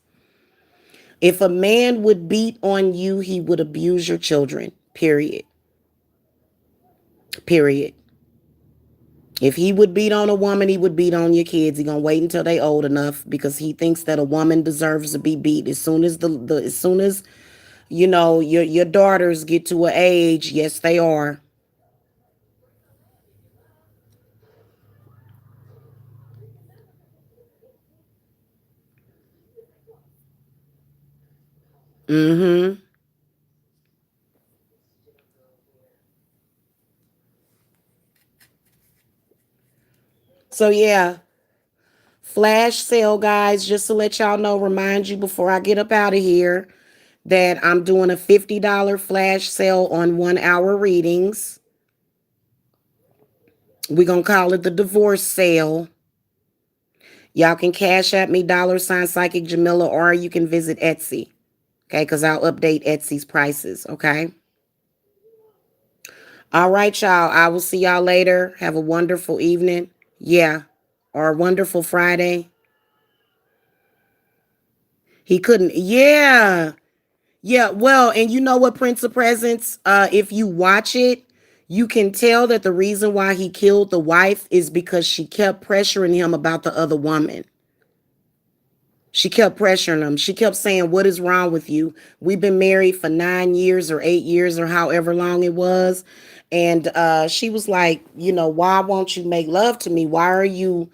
If a man would beat on you, he would abuse your children. Period. Period. If he would beat on a woman, he would beat on your kids. He gonna wait until they old enough because he thinks that a woman deserves to be beat. As soon as as soon as your daughters get to an age, yes, they are. Mm-hmm. So yeah, flash sale, guys. Just to let y'all know, remind you before I get up out of here that I'm doing a $50 flash sale on 1 hour readings. We're gonna call it the divorce sale. Y'all can cash at me $ psychic Jamila, or you can visit Etsy. Okay, because I'll update Etsy's prices. Okay. All right, y'all. I will see y'all later. Have a wonderful evening. Yeah. Or a wonderful Friday. He couldn't. Yeah. Yeah. Well, and you know what, Prince of Presence? If you watch it, you can tell that the reason why he killed the wife is because she kept pressuring him about the other woman. She kept pressuring him. She kept saying, "What is wrong with you? We've been married for 9 years or 8 years or however long it was." And she was like, "Why won't you make love to me? Why are you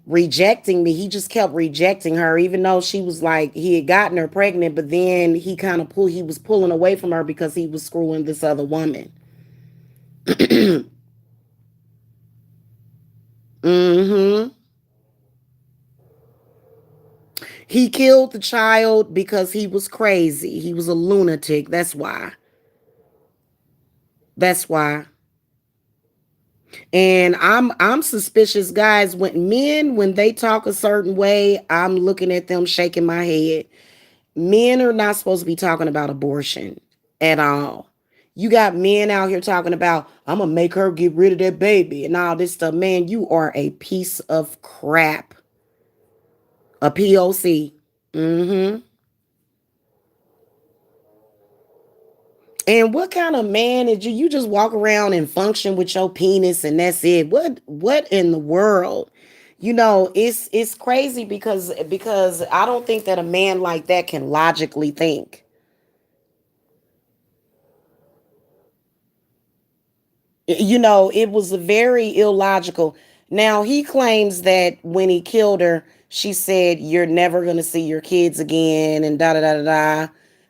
rejecting me?" He just kept rejecting her, even though she was like, he had gotten her pregnant, but then he was pulling away from her because he was screwing this other woman. Mm-hmm. He killed the child because he was crazy. He was a lunatic. That's why. That's why. And I'm suspicious, guys, when they talk a certain way, I'm looking at them shaking my head. Men are not supposed to be talking about abortion at all. You got men out here talking about, I'm gonna make her get rid of that baby and all this stuff. Man, you are a piece of crap. A POC. Mm-hmm. And what kind of man is you? You just walk around and function with your penis and that's it. What in the world? It's crazy because I don't think that a man like that can logically think. You know, it was very illogical. Now, he claims that when he killed her, she said, "You're never going to see your kids again," and da da da da da.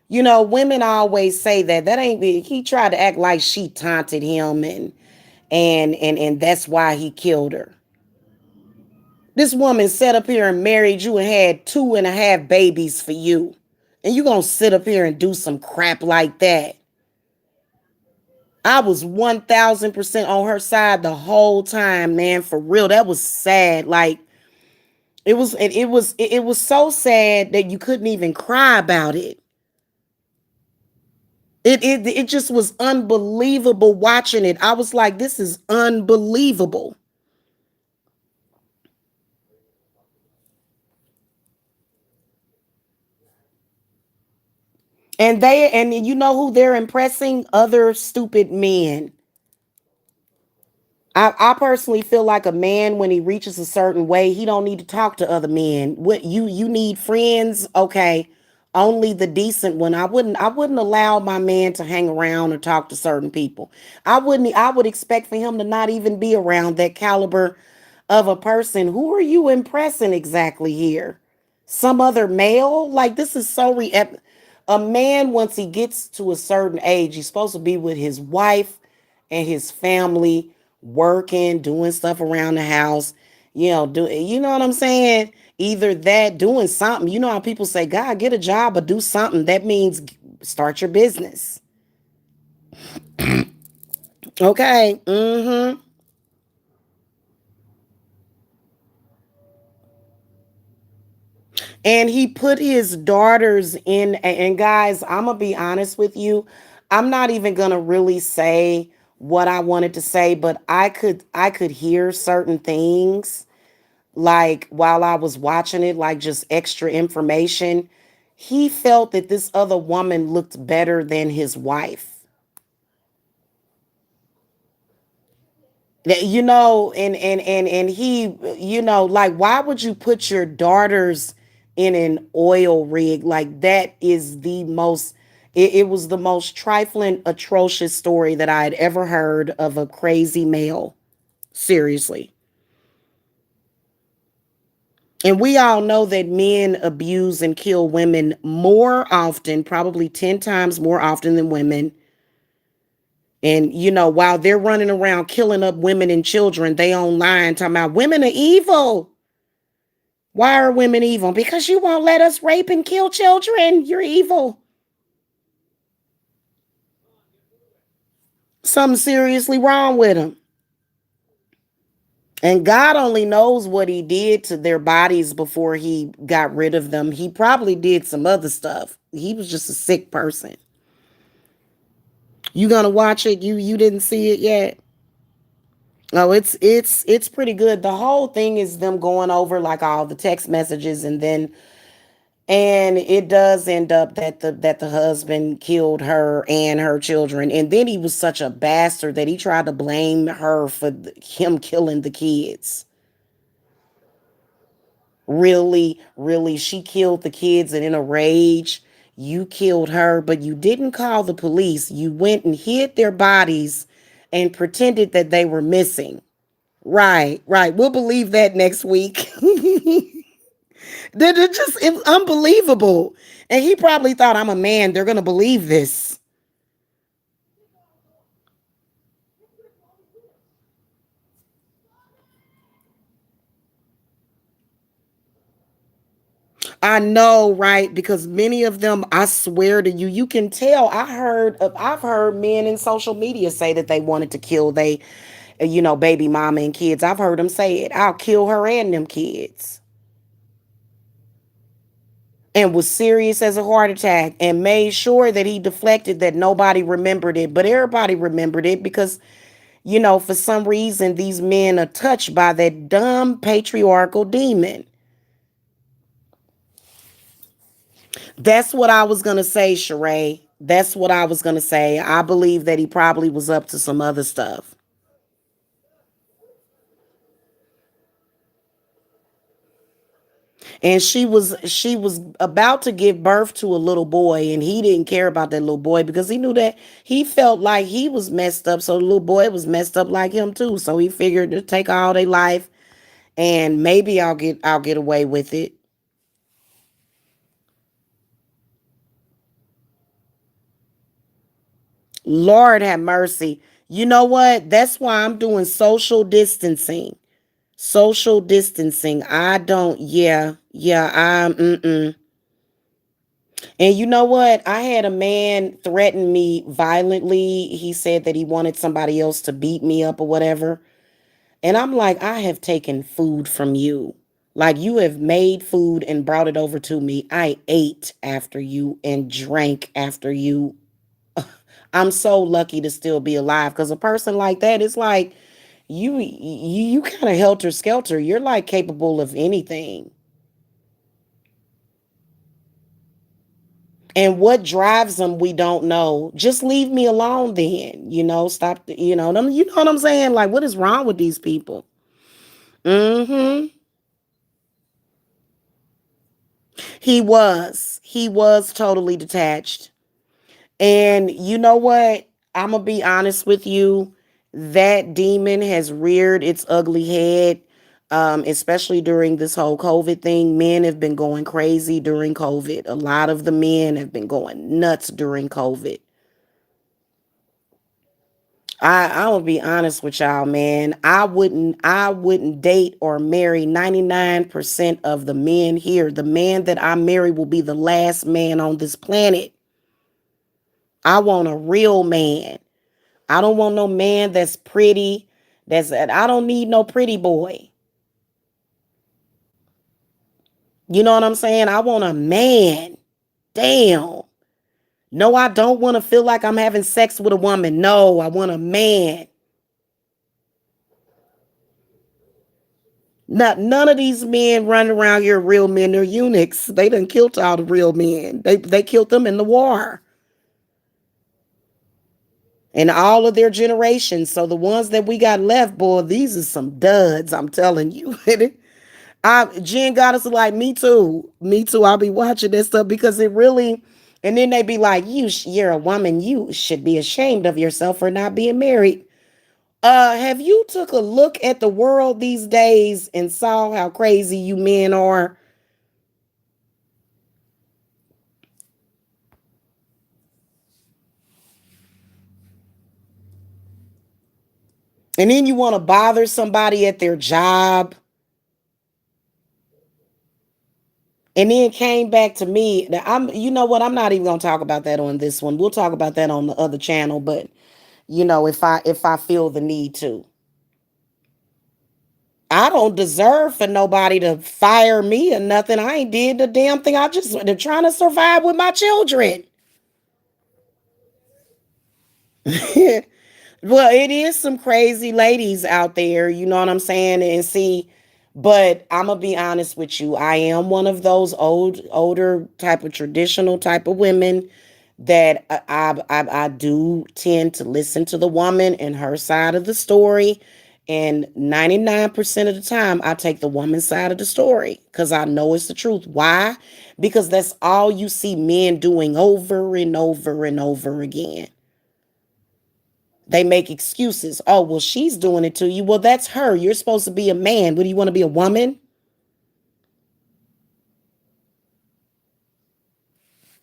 You know, women always say that. That ain't, he tried to act like she taunted him and that's why he killed her. This woman sat up here and married you and had 2.5 babies for you. And you gonna sit up here and do some crap like that. I was 1000% on her side the whole time, man. For real. That was sad. Like it was so sad that you couldn't even cry about it. It just was unbelievable watching it. I was like, this is unbelievable. And you know who they're impressing? Other stupid men. I personally feel like a man, when he reaches a certain way, he don't need to talk to other men. What you need friends, okay? Only the decent one. I wouldn't allow my man to hang around or talk to certain people. I would expect for him to not even be around that caliber of a person. Who are you impressing exactly here? Some other male? Like, this is so a man, once he gets to a certain age, he's supposed to be with his wife and his family, working, doing stuff around the house, you know what I'm saying? Either that, doing something. You know how people say, God, get a job or do something. That means start your business. Okay. Mm-hmm. And he put his daughters in, and guys, I'm gonna be honest with you. I'm not even gonna really say what I wanted to say, but I could hear certain things, like while I was watching it, like just extra information. He felt that this other woman looked better than his wife. And he, like, why would you put your daughters in an oil rig? Like, that is the most, it was the most trifling, atrocious story that I had ever heard of a crazy male. Seriously. And we all know that men abuse and kill women more often, probably 10 times more often than women. And, while they're running around killing up women and children, they online talking about women are evil. Why are women evil? Because you won't let us rape and kill children. You're evil. Something seriously wrong with them. And God only knows what he did to their bodies before he got rid of them. He probably did some other stuff. He was just a sick person. You gonna watch it? You didn't see it yet? Oh, it's pretty good. The whole thing is them going over like all the text messages, and it does end up that the husband killed her and her children, and then he was such a bastard that he tried to blame her for him killing the kids. Really, really, she killed the kids, and in a rage, you killed her, but you didn't call the police. You went and hid their bodies and pretended that they were missing. Right, right. We'll believe that next week. It's unbelievable. And he probably thought, I'm a man. They're going to believe this. I know, right? Because many of them, I swear to you, you can tell. I've heard men in social media say that they wanted to kill baby mama and kids. I've heard them say it. I'll kill her and them kids. And was serious as a heart attack and made sure that he deflected, that nobody remembered it. But everybody remembered it because, for some reason, these men are touched by that dumb patriarchal demon. That's what I was going to say, Sheree. That's what I was going to say. I believe that he probably was up to some other stuff. And she was about to give birth to a little boy, and he didn't care about that little boy because he knew that he felt like he was messed up, so the little boy was messed up like him too. So he figured to take all their life, and maybe I'll get away with it. Lord have mercy. You know what? That's why I'm doing social distancing. Social distancing. I don't, yeah, mm-mm. And you know what? I had a man threaten me violently. He said that he wanted somebody else to beat me up or whatever. And I'm like, I have taken food from you. Like, you have made food and brought it over to me. I ate after you and drank after you. I'm so lucky to still be alive, because a person like that is like, you kind of helter skelter. You're like capable of anything. And what drives them, we don't know. Just leave me alone then. Stop, you know what I'm saying? Like, what is wrong with these people? Mm-hmm. He was totally detached. And you know what? I'm gonna be honest with you. That demon has reared its ugly head, especially during this whole COVID thing. Men have been going crazy during COVID. A lot of the men have been going nuts during COVID. I will be honest with y'all, man. I wouldn't date or marry 99% of the men here. The man that I marry will be the last man on this planet. I want a real man. I don't want no man that's pretty. I don't need no pretty boy. You know what I'm saying? I want a man. Damn. No, I don't want to feel like I'm having sex with a woman. No, I want a man. Not none of these men running around here real men. They're eunuchs. They done killed all the real men. They killed them in the war. And all of their generations. So the ones that we got left, boy, these are some duds. I'm telling you. Jen got us like, me too. Me too. I'll be watching this stuff because it really. And then they be like, you're a woman. You should be ashamed of yourself for not being married. Have you took a look at the world these days and saw how crazy you men are? And then you want to bother somebody at their job, and then came back to me. Now, you know what? I'm not even gonna talk about that on this one. We'll talk about that on the other channel. But if I feel the need to, I don't deserve for nobody to fire me or nothing. I ain't did the damn thing. They're trying to survive with my children. Well, it is some crazy ladies out there, you know what I'm saying? And see, but I'm gonna be honest with you. I am one of those older type of traditional type of women that I do tend to listen to the woman and her side of the story. And 99% of the time, I take the woman's side of the story because I know it's the truth. Why? Because that's all you see men doing over and over and over again. They make excuses. Oh, well, she's doing it to you. Well, that's her. You're supposed to be a man. What, do you want to be, a woman?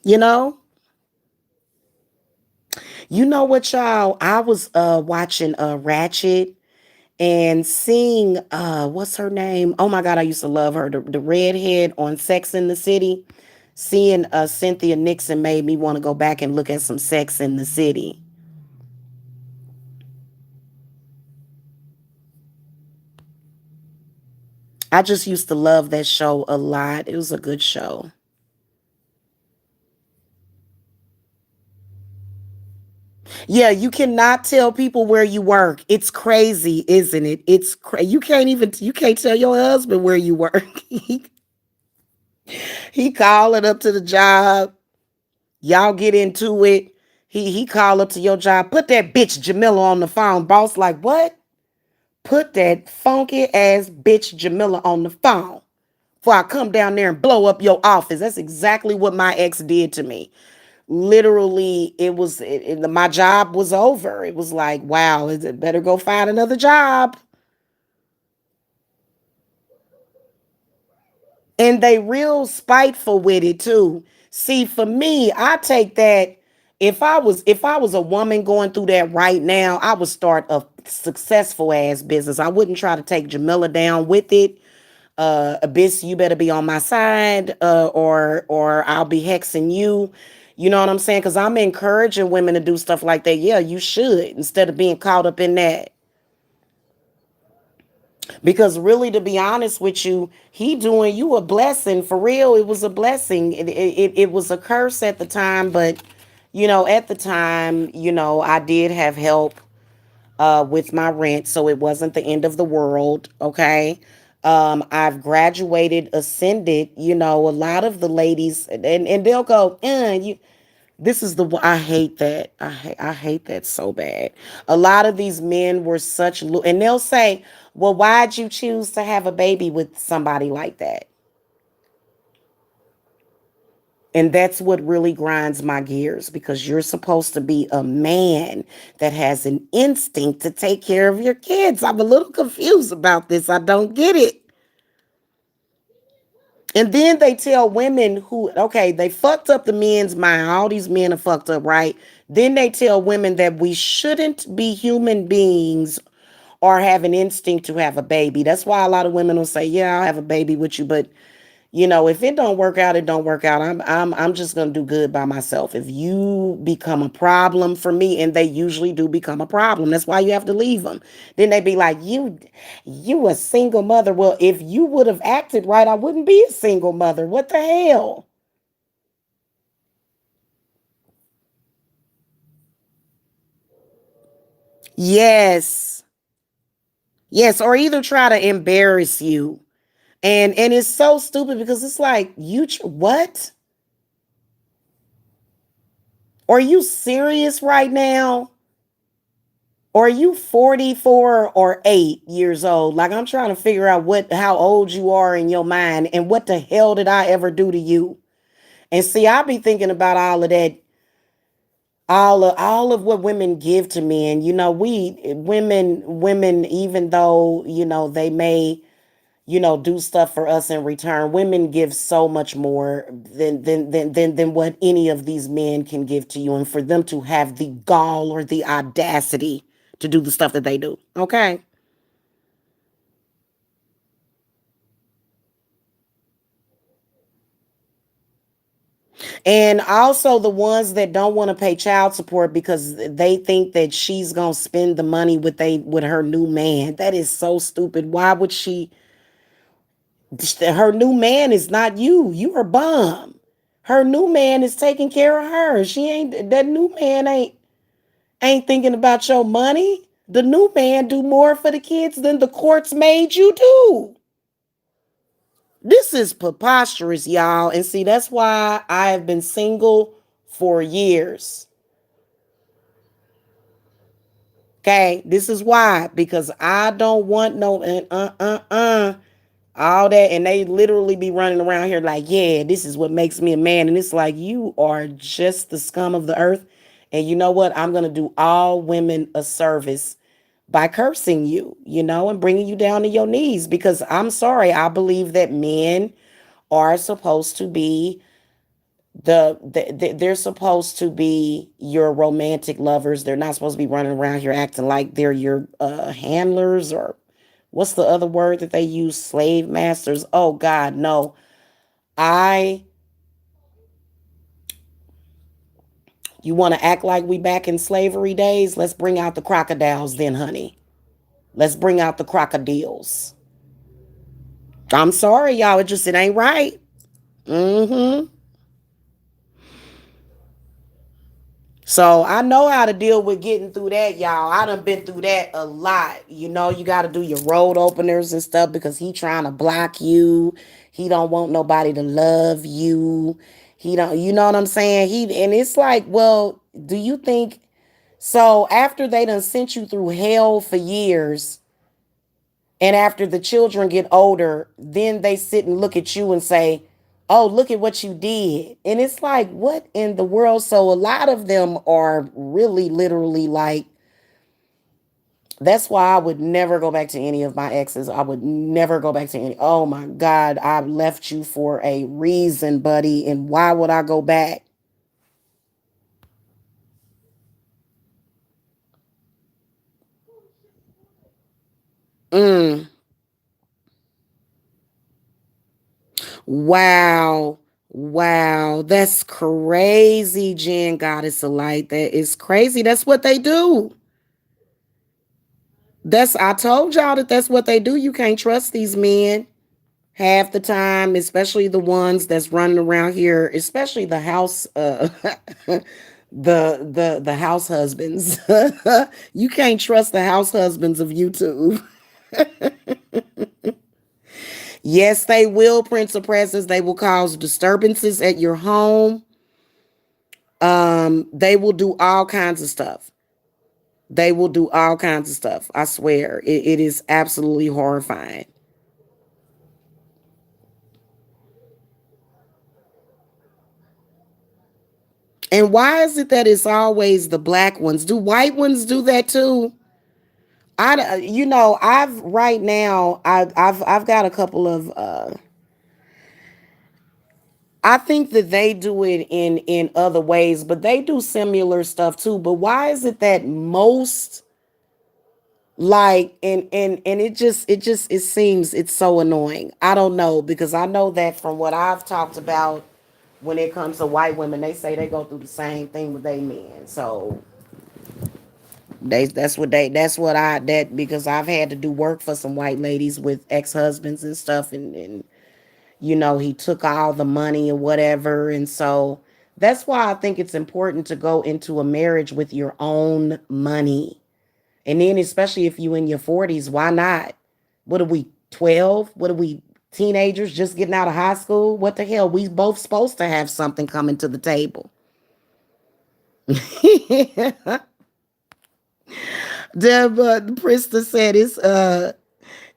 You know? You know what, y'all? I was watching Ratchet and seeing what's her name? Oh my God, I used to love her. The redhead on Sex in the City. Seeing Cynthia Nixon made me want to go back and look at some Sex in the City. I just used to love that show a lot. It was a good show. Yeah, you cannot tell people where you work. It's crazy, isn't it? You can't tell your husband where you work. He calling up to the job. Y'all get into it. He call up to your job. Put that bitch Jamila on the phone. Boss like, what? Put that funky ass bitch Jamila on the phone. before I come down there and blow up your office. That's exactly what my ex did to me. Literally, my job was over. It was like, wow, is it better go find another job? And they real spiteful with it too. See, for me, I take that, if I was a woman going through that right now, I would start a successful ass business. I wouldn't try to take Jamila down with it. Abyss, you better be on my side, or I'll be hexing you. You know what I'm saying? Because I'm encouraging women to do stuff like that. Yeah, you should, instead of being caught up in that. Because really, to be honest with you, he doing you a blessing. For real, it was a blessing. It was a curse at the time, but at the time, I did have help with my rent, so it wasn't the end of the world. Okay. I've graduated, ascended. A lot of the ladies, and they'll go, you. This is I hate that. I hate that so bad. A lot of these men were and they'll say, "Well, why'd you choose to have a baby with somebody like that?" And that's what really grinds my gears, because you're supposed to be a man that has an instinct to take care of your kids. I'm a little confused about this. I don't get it. And then they tell women who, okay, they fucked up the men's mind. All these men are fucked up, right? Then they tell women that we shouldn't be human beings or have an instinct to have a baby. That's why a lot of women will say, "Yeah, I'll have a baby with you, but if it don't work out, it don't work out. I'm just gonna do good by myself. If you become a problem for me," and they usually do become a problem. That's why you have to leave them. Then they be like, you a single mother. Well, if you would have acted right, I wouldn't be a single mother. What the hell? Yes. Yes, or either try to embarrass you. And it's so stupid, because it's like, what? Are you serious right now? Or are you 44 or 8 years old? Like, I'm trying to figure out how old you are in your mind, and what the hell did I ever do to you? And see, I be thinking about all of that, all of what women give to men. We women, even though, they may, do stuff for us in return, women give so much more than what any of these men can give to you. And for them to have the gall or the audacity to do the stuff that they do. Okay. And also the ones that don't want to pay child support because they think that she's gonna spend the money with her new man. That is so stupid. Why would she? Her new man is not you. You are bum. Her new man is taking care of her. She ain't. That new man ain't thinking about your money. The new man do more for the kids than the courts made you do. This is preposterous, y'all. And see, that's why I have been single for years. Okay, this is why, because I don't want no all that. And they literally be running around here like, yeah, this is what makes me a man. And it's like, you are just the scum of the earth. And you know what? I'm gonna do all women a service by cursing you, and bringing you down to your knees, because I'm sorry, I believe that men are supposed to be they're supposed to be your romantic lovers. They're not supposed to be running around here acting like they're your handlers, or what's the other word that they use, slave masters. Oh god, no. I You want to act like we back in slavery days? Let's bring out the crocodiles then, honey. Let's bring out the crocodiles. I'm sorry, y'all, it ain't right. Mm-hmm. So I know how to deal with getting through that, y'all. I done been through that a lot. You got to do your road openers and stuff, because he trying to block you. He don't want nobody to love you. He don't, you know what I'm saying? And it's like, well, do you think so? After they done sent you through hell for years, And after the children get older, then they sit and look at you and say, "Oh, look at what you did." And it's like, what in the world? So a lot of them are really literally like, that's why I would never go back to any of my exes. I would never go back to any. Oh my God, I left you for a reason, buddy. And why would I go back? Mm. Wow. Wow. That's crazy, Jen Goddess of Light. That is crazy. That's what they do. I told y'all that that's what they do. You can't trust these men half the time, especially the ones that's running around here, especially the house the house husbands. You can't trust the house husbands of YouTube. Yes, they will, Prince of Presence. They will cause disturbances at your home. They will do all kinds of stuff. They will do all kinds of stuff. I swear. It is absolutely horrifying. And why is it that it's always the black ones? Do white ones do that too? I've right now, I've got a couple of I think that they do it in other ways, but they do similar stuff too. But why is it that most, like, and it seems it's so annoying. I don't know, because I know that from what I've talked about when it comes to white women, they say they go through the same thing with they men. So that's what I that because I've had to do work for some white ladies with ex-husbands and stuff, and he took all the money or whatever. And so that's why I think it's important to go into a marriage with your own money. And then, especially if you in your 40s, why not? What are we, 12? What are we, teenagers just getting out of high school? What the hell? We both supposed to have something coming to the table. Deborah Prista said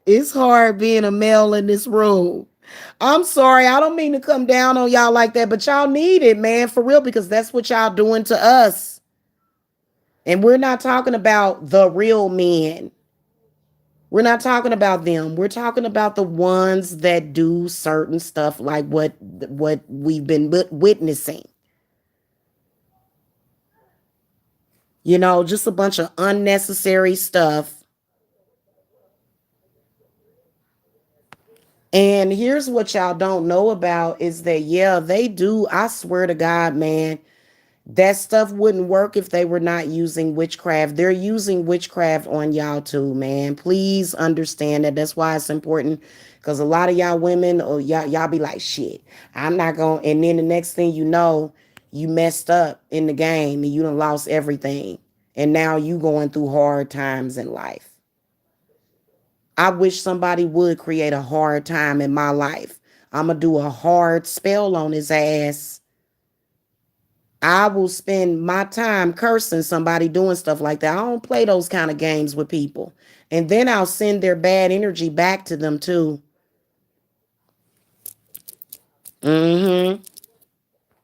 it's hard being a male in this room. I'm sorry, I don't mean to come down on y'all like that, but y'all need it, man, for real, because that's what y'all doing to us. And we're not talking about the real men. We're not talking about them. We're talking about the ones that do certain stuff like what we've been witnessing. Just a bunch of unnecessary stuff. And here's what y'all don't know about is that, yeah, they do. I swear to God, man, that stuff wouldn't work if they were not using witchcraft. They're using witchcraft on y'all too, man. Please understand that. That's why it's important, because a lot of y'all women, or y'all be like, shit, I'm not going. And then the next thing you know, you messed up in the game and you done lost everything. And now you going through hard times in life. I wish somebody would create a hard time in my life. I'm going to do a hard spell on his ass. I will spend my time cursing somebody doing stuff like that. I don't play those kind of games with people. And then I'll send their bad energy back to them too. Mm-hmm.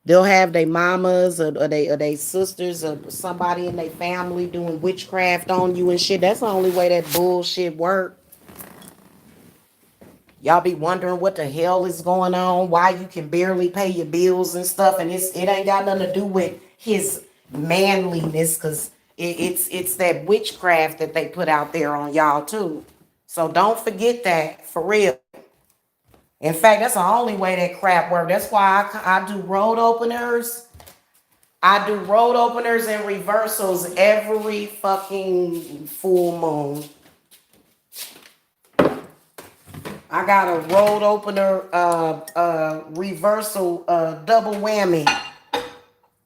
They'll have their mamas or they sisters or somebody in their family doing witchcraft on you and shit. That's the only way that bullshit work. Y'all be wondering what the hell is going on, why you can barely pay your bills and stuff, and it ain't got nothing to do with his manliness, because it's that witchcraft that they put out there on y'all too. So don't forget that, for real. In fact, that's the only way that crap works. That's why I do road openers. I do road openers and reversals every fucking full moon. I got a road opener, reversal, double whammy.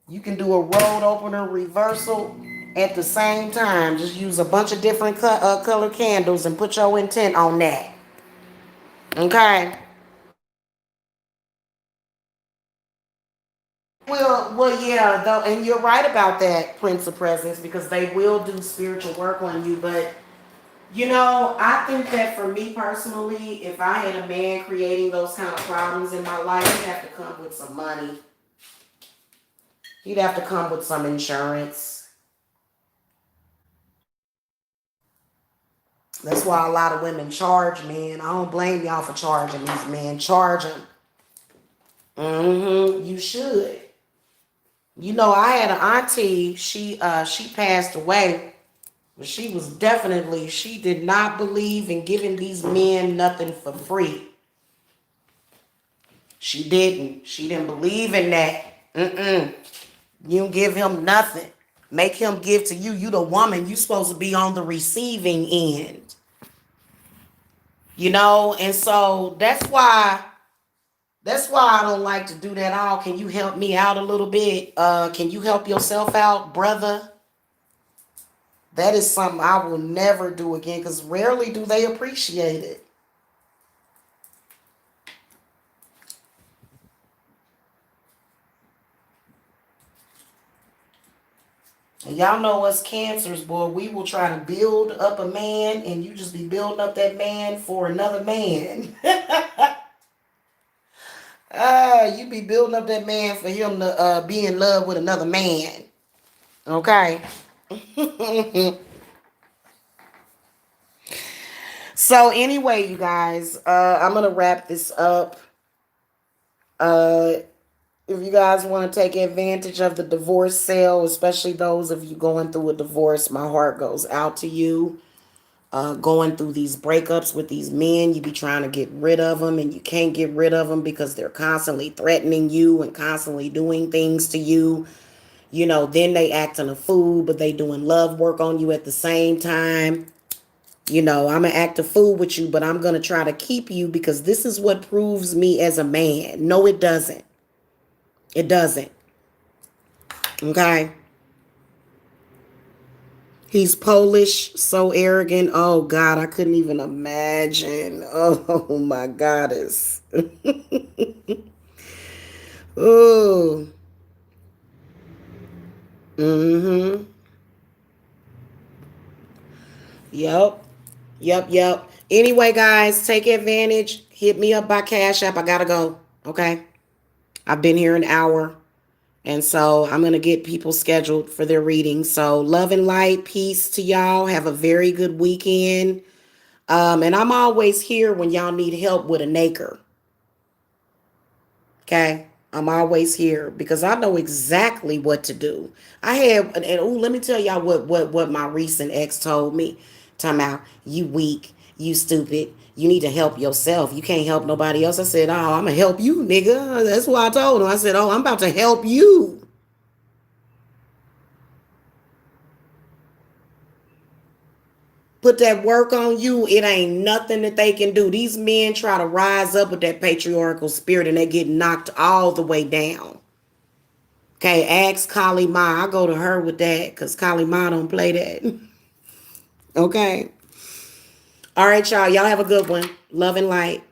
You can do a road opener reversal at the same time. Just use a bunch of different color candles and put your intent on that. Okay. Well, yeah, though, and you're right about that, Prince of Presence, because they will do spiritual work on you, but You know, I think that for me personally, if I had a man creating those kind of problems in my life, he'd have to come with some money. He'd have to come with some insurance. That's why a lot of women charge men. I don't blame y'all for charging these men. Charge them. You should. You know, I had an auntie. She passed away, but she did not believe in giving these men nothing for free. She didn't. She didn't believe in that. You don't give him nothing. Make him give to you. You the woman. You supposed to be on the receiving end. You know, and so that's why I don't like to do that all. Can you help me out a little bit? Can you help yourself out, brother? That is something I will never do again because rarely do they appreciate it. And y'all know us cancers, boy, we will try to build up a man and you just be building up that man for another man. You be building up that man for him to be in love with another man. Okay. So anyway, you guys, I'm gonna wrap this up. Uh, if you guys want to take advantage of the divorce sale, especially those of you going through a divorce, my heart goes out to you. Going through these breakups with these men, you be trying to get rid of them and you can't get rid of them because they're constantly threatening you and constantly doing things to you. You know, then they acting a fool, but they doing love work on you at the same time. You know, I'm gonna act a fool with you, but I'm gonna try to keep you because this is what proves me as a man. No, it doesn't. It doesn't. Okay. He's Polish, so arrogant. Oh God, I couldn't even imagine. Oh my goddess. Oh. Mm-hmm. Yep. Yep. Anyway, guys, take advantage. Hit me up by Cash App. I gotta go. Okay. I've been here an hour. And so I'm going to get people scheduled for their readings. So love and light, peace to y'all. Have a very good weekend. And I'm always here when y'all need help with a nacre. Okay. I'm always here because I know exactly what to do. I have, and oh, let me tell y'all what my recent ex told me. Talking about, you weak, you stupid, you need to help yourself. You can't help nobody else. I said, oh, I'm going to help you, nigga. That's what I told him. I said, oh, I'm about to help you. Put that work on you, it ain't nothing that they can do. These men try to rise up with that patriarchal spirit and they get knocked all the way down. Okay, ask Kali Ma. I go to her with that because Kali Ma don't play that. Okay. All right, y'all. Y'all have a good one. Love and light.